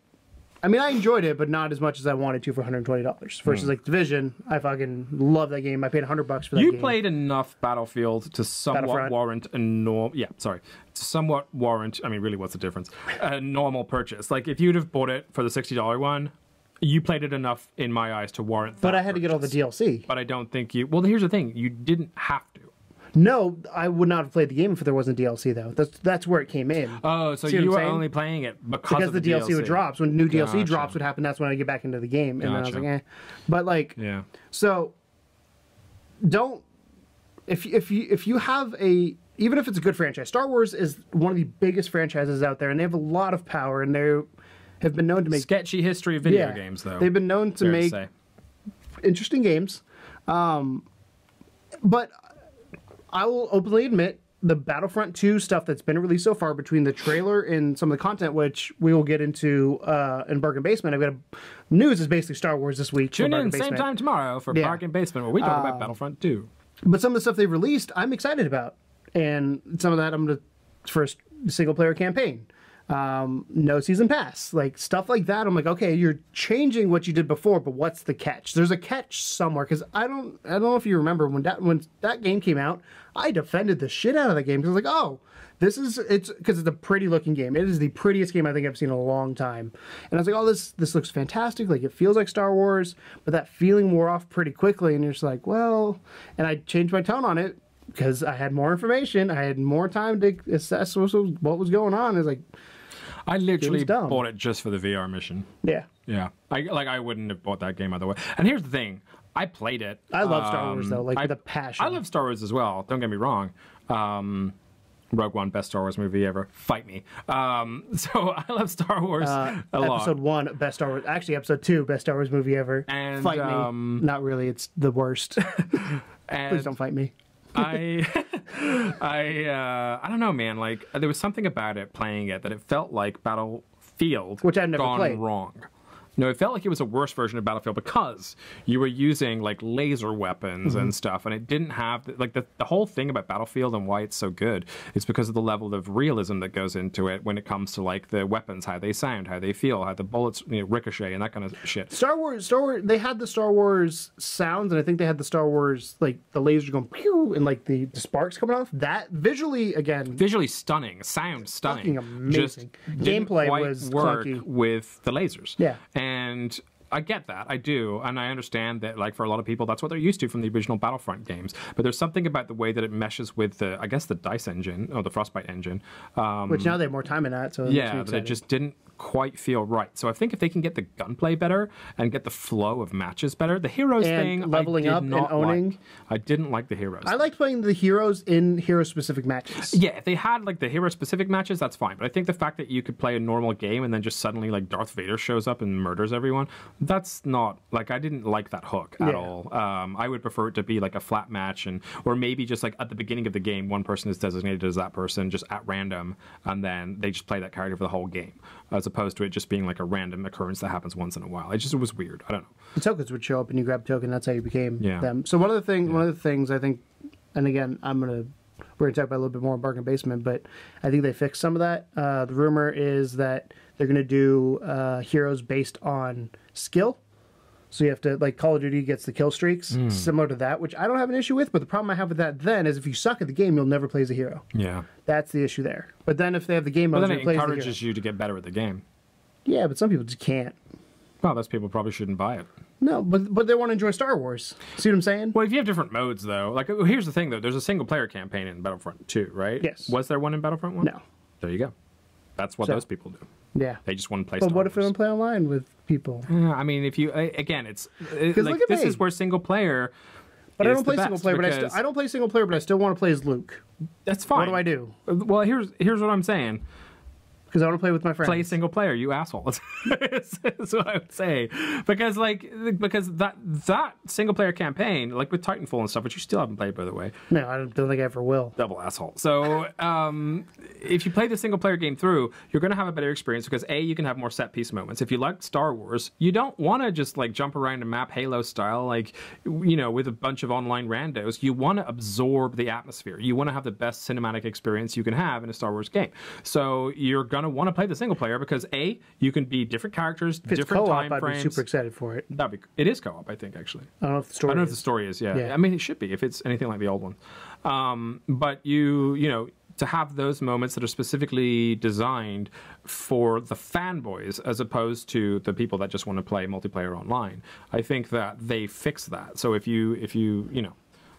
I mean, I enjoyed it, but not as much as I wanted to for $120. Versus like Division, I fucking love that game. I paid $100 for that game. You played enough Battlefield to somewhat warrant a normal. Yeah, sorry, to somewhat warrant. I mean, really, what's the difference? A normal purchase. Like if you'd have bought it for the $60 one. You played it enough in my eyes to warrant that. But I had to get all the DLC. But I don't think you. Well, here's the thing: you didn't have to. No, I would not have played the game if there wasn't DLC though. That's where it came in. Oh, so you were only playing it because of the DLC would drop. When new DLC drops would happen, that's when I get back into the game. And then I was like, eh. But like, yeah. So don't if you have even if it's a good franchise, Star Wars is one of the biggest franchises out there, and they have a lot of power, and they have been known to make sketchy history of video games though. They've been known to make interesting games, but I will openly admit the Battlefront 2 stuff that's been released so far, between the trailer and some of the content, which we will get into in Bargain Basement. I've got news is basically Star Wars this week. Tune in same time tomorrow for Bargain Basement, where we talk about Battlefront 2. But some of the stuff they've released, I'm excited about, and some of that I'm going to first single player campaign. No season pass, like stuff like that. I'm like, okay, you're changing what you did before, but what's the catch? There's a catch somewhere, because I don't know if you remember when that game came out, I defended the shit out of the game because I was like, oh, it's because it's a pretty looking game. It is the prettiest game I think I've seen in a long time, and I was like, oh, this looks fantastic. Like it feels like Star Wars, but that feeling wore off pretty quickly, and you're just like, well, and I changed my tone on it because I had more information, I had more time to assess what was going on. It's like, I literally bought it just for the VR mission. Yeah. Yeah. I wouldn't have bought that game otherwise. And here's the thing. I played it. I love Star Wars, though, with a passion. I love Star Wars as well. Don't get me wrong. Rogue One, best Star Wars movie ever. Fight me. So I love Star Wars a lot. Episode 1, best Star Wars. Actually, Episode 2, best Star Wars movie ever. And, fight me. Not really. It's the worst. Please don't fight me. I don't know, man. Like there was something about it playing it that it felt like Battlefield, which I've never gone played. wrong. No, it felt like it was a worse version of Battlefield because you were using like laser weapons and stuff, and it didn't have like the whole thing about Battlefield and why it's so good is because of the level of realism that goes into it when it comes to like the weapons, how they sound, how they feel, how the bullets ricochet, and that kind of shit. Star Wars, they had the Star Wars sounds, and I think they had the Star Wars like the lasers going pew and like the sparks coming off. That visually stunning, sound stunning, fucking amazing. Just gameplay was work clunky with the lasers. Yeah. And I get that, I do, and I understand that, like, for a lot of people, that's what they're used to from the original Battlefront games. But there's something about the way that it meshes with the, I guess, the DICE engine, or the Frostbite engine. Which now they have more time in that, so yeah, that it just didn't quite feel right. So I think if they can get the gunplay better and get the flow of matches better, the heroes and thing, leveling up and owning. Like. I didn't like the heroes. I liked playing the heroes in hero-specific matches. Yeah, if they had like the hero-specific matches, that's fine. But I think the fact that you could play a normal game and then just suddenly like Darth Vader shows up and murders everyone, that's not like I didn't like that hook at all. I would prefer it to be like a flat match, or maybe just like at the beginning of the game, one person is designated as that person just at random, and then they just play that character for the whole game, as opposed to it just being like a random occurrence that happens once in a while. It was weird. I don't know. The tokens would show up and you grab a token. That's how you became them. So one of the things I think, and again, we're gonna talk about a little bit more in Bargain Basement, but I think they fixed some of that. The rumor is that they're gonna do heroes based on skill. So you have to, like Call of Duty gets the kill streaks, similar to that, which I don't have an issue with, but the problem I have with that then is if you suck at the game, you'll never play as a hero. Yeah. That's the issue there. But then if they have the game modes, then it encourages you to get better at the game. Yeah, but some people just can't. Well, those people probably shouldn't buy it. No, but they want to enjoy Star Wars. See what I'm saying? Well, if you have different modes, though, like here's the thing, though. There's a single-player campaign in Battlefront 2, right? Yes. Was there one in Battlefront 1? No. There you go. That's what those people do. Yeah. They just want to play But Star what if they Wars. want to play online with people? I mean, if you again, it's like look at this me. is where single player. But I don't play single player. But I don't play single player. But I still want to play as Luke. That's fine. What do I do? Well, here's what I'm saying. Because I want to play with my friends. Play single player, you asshole. That's what I would say. Because that single player campaign, like with Titanfall and stuff, which you still haven't played, by the way. No, I don't think I ever will. Double asshole. So if you play the single player game through, you're going to have a better experience because A, you can have more set piece moments. If you like Star Wars, you don't want to just like jump around a map Halo style, like with a bunch of online randos. You want to absorb the atmosphere. You want to have the best cinematic experience you can have in a Star Wars game. So you're going to want to play the single player because A, you can be different characters, different time frames. I'd be super excited for it. It is co-op, I think, actually. I don't know if the story. I don't know if the story is. Yeah. I mean, it should be if it's anything like the old one. But to have those moments that are specifically designed for the fanboys as opposed to the people that just want to play multiplayer online, I think that they fix that. So if you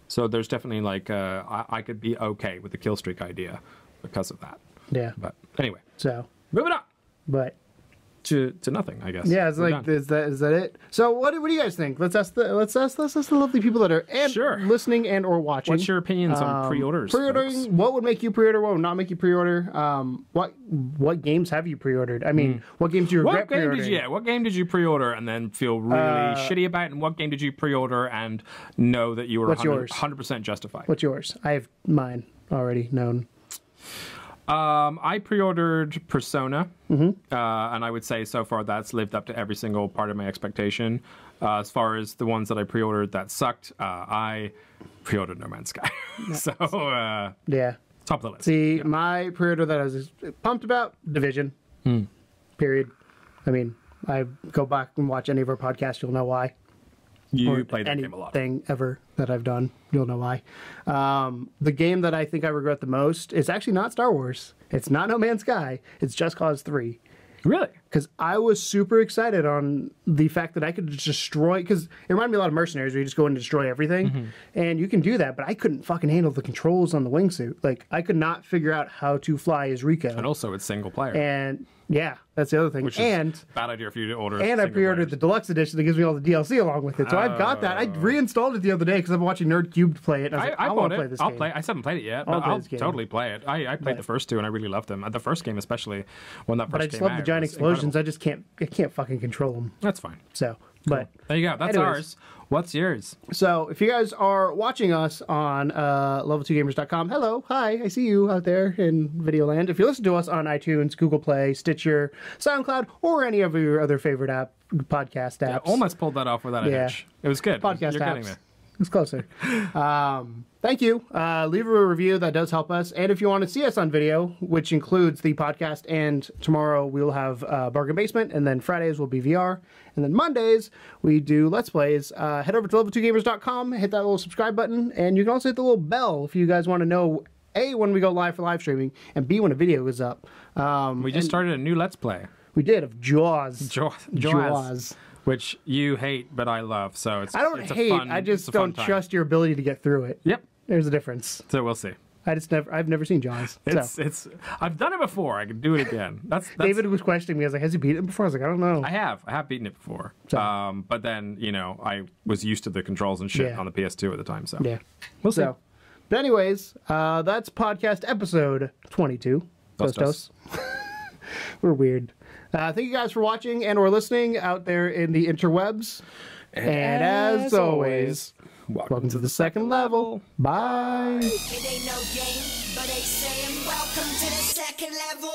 so there's definitely like I could be okay with the kill streak idea because of that. Yeah. But anyway, so moving on. But to nothing, I guess. Yeah, it's like is that it? So what do you guys think? Let's ask the lovely people that are listening and or watching. What's your opinions on pre-orders? Pre-ordering, folks? What would make you pre-order? What would not make you pre-order? What games have you pre-ordered? I mean, what games do you regret pre-ordering? What game did you pre-order and then feel really shitty about? And what game did you pre-order and know that you were 100% justified? What's yours? I have mine already known. I pre-ordered Persona, and I would say so far that's lived up to every single part of my expectation. As far as the ones that I pre-ordered that sucked, I pre-ordered No Man's Sky. So, yeah. Top of the list. See, my pre-order that I was pumped about, Division. Period. I mean, I go back and watch any of our podcasts, you'll know why. You played that game a lot. Anything ever that I've done, you'll know why. The game that I think I regret the most is actually not Star Wars. It's not No Man's Sky. It's Just Cause 3. Really? Because I was super excited on the fact that I could just destroy... Because it reminded me a lot of Mercenaries where you just go in and destroy everything. And you can do that, but I couldn't fucking handle the controls on the wingsuit. Like, I could not figure out how to fly as Rico. And also it's single player. And... yeah, that's the other thing. Which is bad idea for you to order. And I pre-ordered the deluxe edition that gives me all the DLC along with it. So I've got that. I reinstalled it the other day because I've been watching Nerd Cubed play it. And I want to play this game. I haven't played it yet, but I'll totally play it. I played the first two and I really loved them. The first game especially, when that first came out. But I just love the giant explosions. I can't fucking control them. That's fine. So, But there you go. That's ours. What's yours? So if you guys are watching us on level2gamers.com, hello, hi, I see you out there in video land. If you listen to us on iTunes, Google Play, Stitcher, SoundCloud, or any of your other favorite podcast apps. Yeah, almost pulled that off without a hitch. It was good. Podcast You're apps. getting there. It's closer. Thank you. Leave a review. That does help us. And if you want to see us on video, which includes the podcast, and tomorrow we'll have Bargain Basement, and then Fridays will be VR, and then Mondays we do Let's Plays. Head over to level2gamers.com, hit that little subscribe button, and you can also hit the little bell if you guys want to know, A, when we go live for live streaming, and B, when a video is up. We just started a new Let's Play. We did, of Jaws. Jaws. Which you hate, but I love. So it's I don't hate. I just don't trust your ability to get through it. Yep, there's a difference. So we'll see. I've never seen Jaws. I've done it before. I can do it again. That's David was questioning me. I was like, has he beaten it before? I was like, I don't know. I have beaten it before. So. But then I was used to the controls and shit on the PS2 at the time. So yeah, we'll see. But anyways, that's podcast episode 22. Dos. We're weird. Thank you guys for watching and or listening out there in the interwebs. And as always, welcome to the second level. Bye. It ain't no game, but they saying welcome to the second level.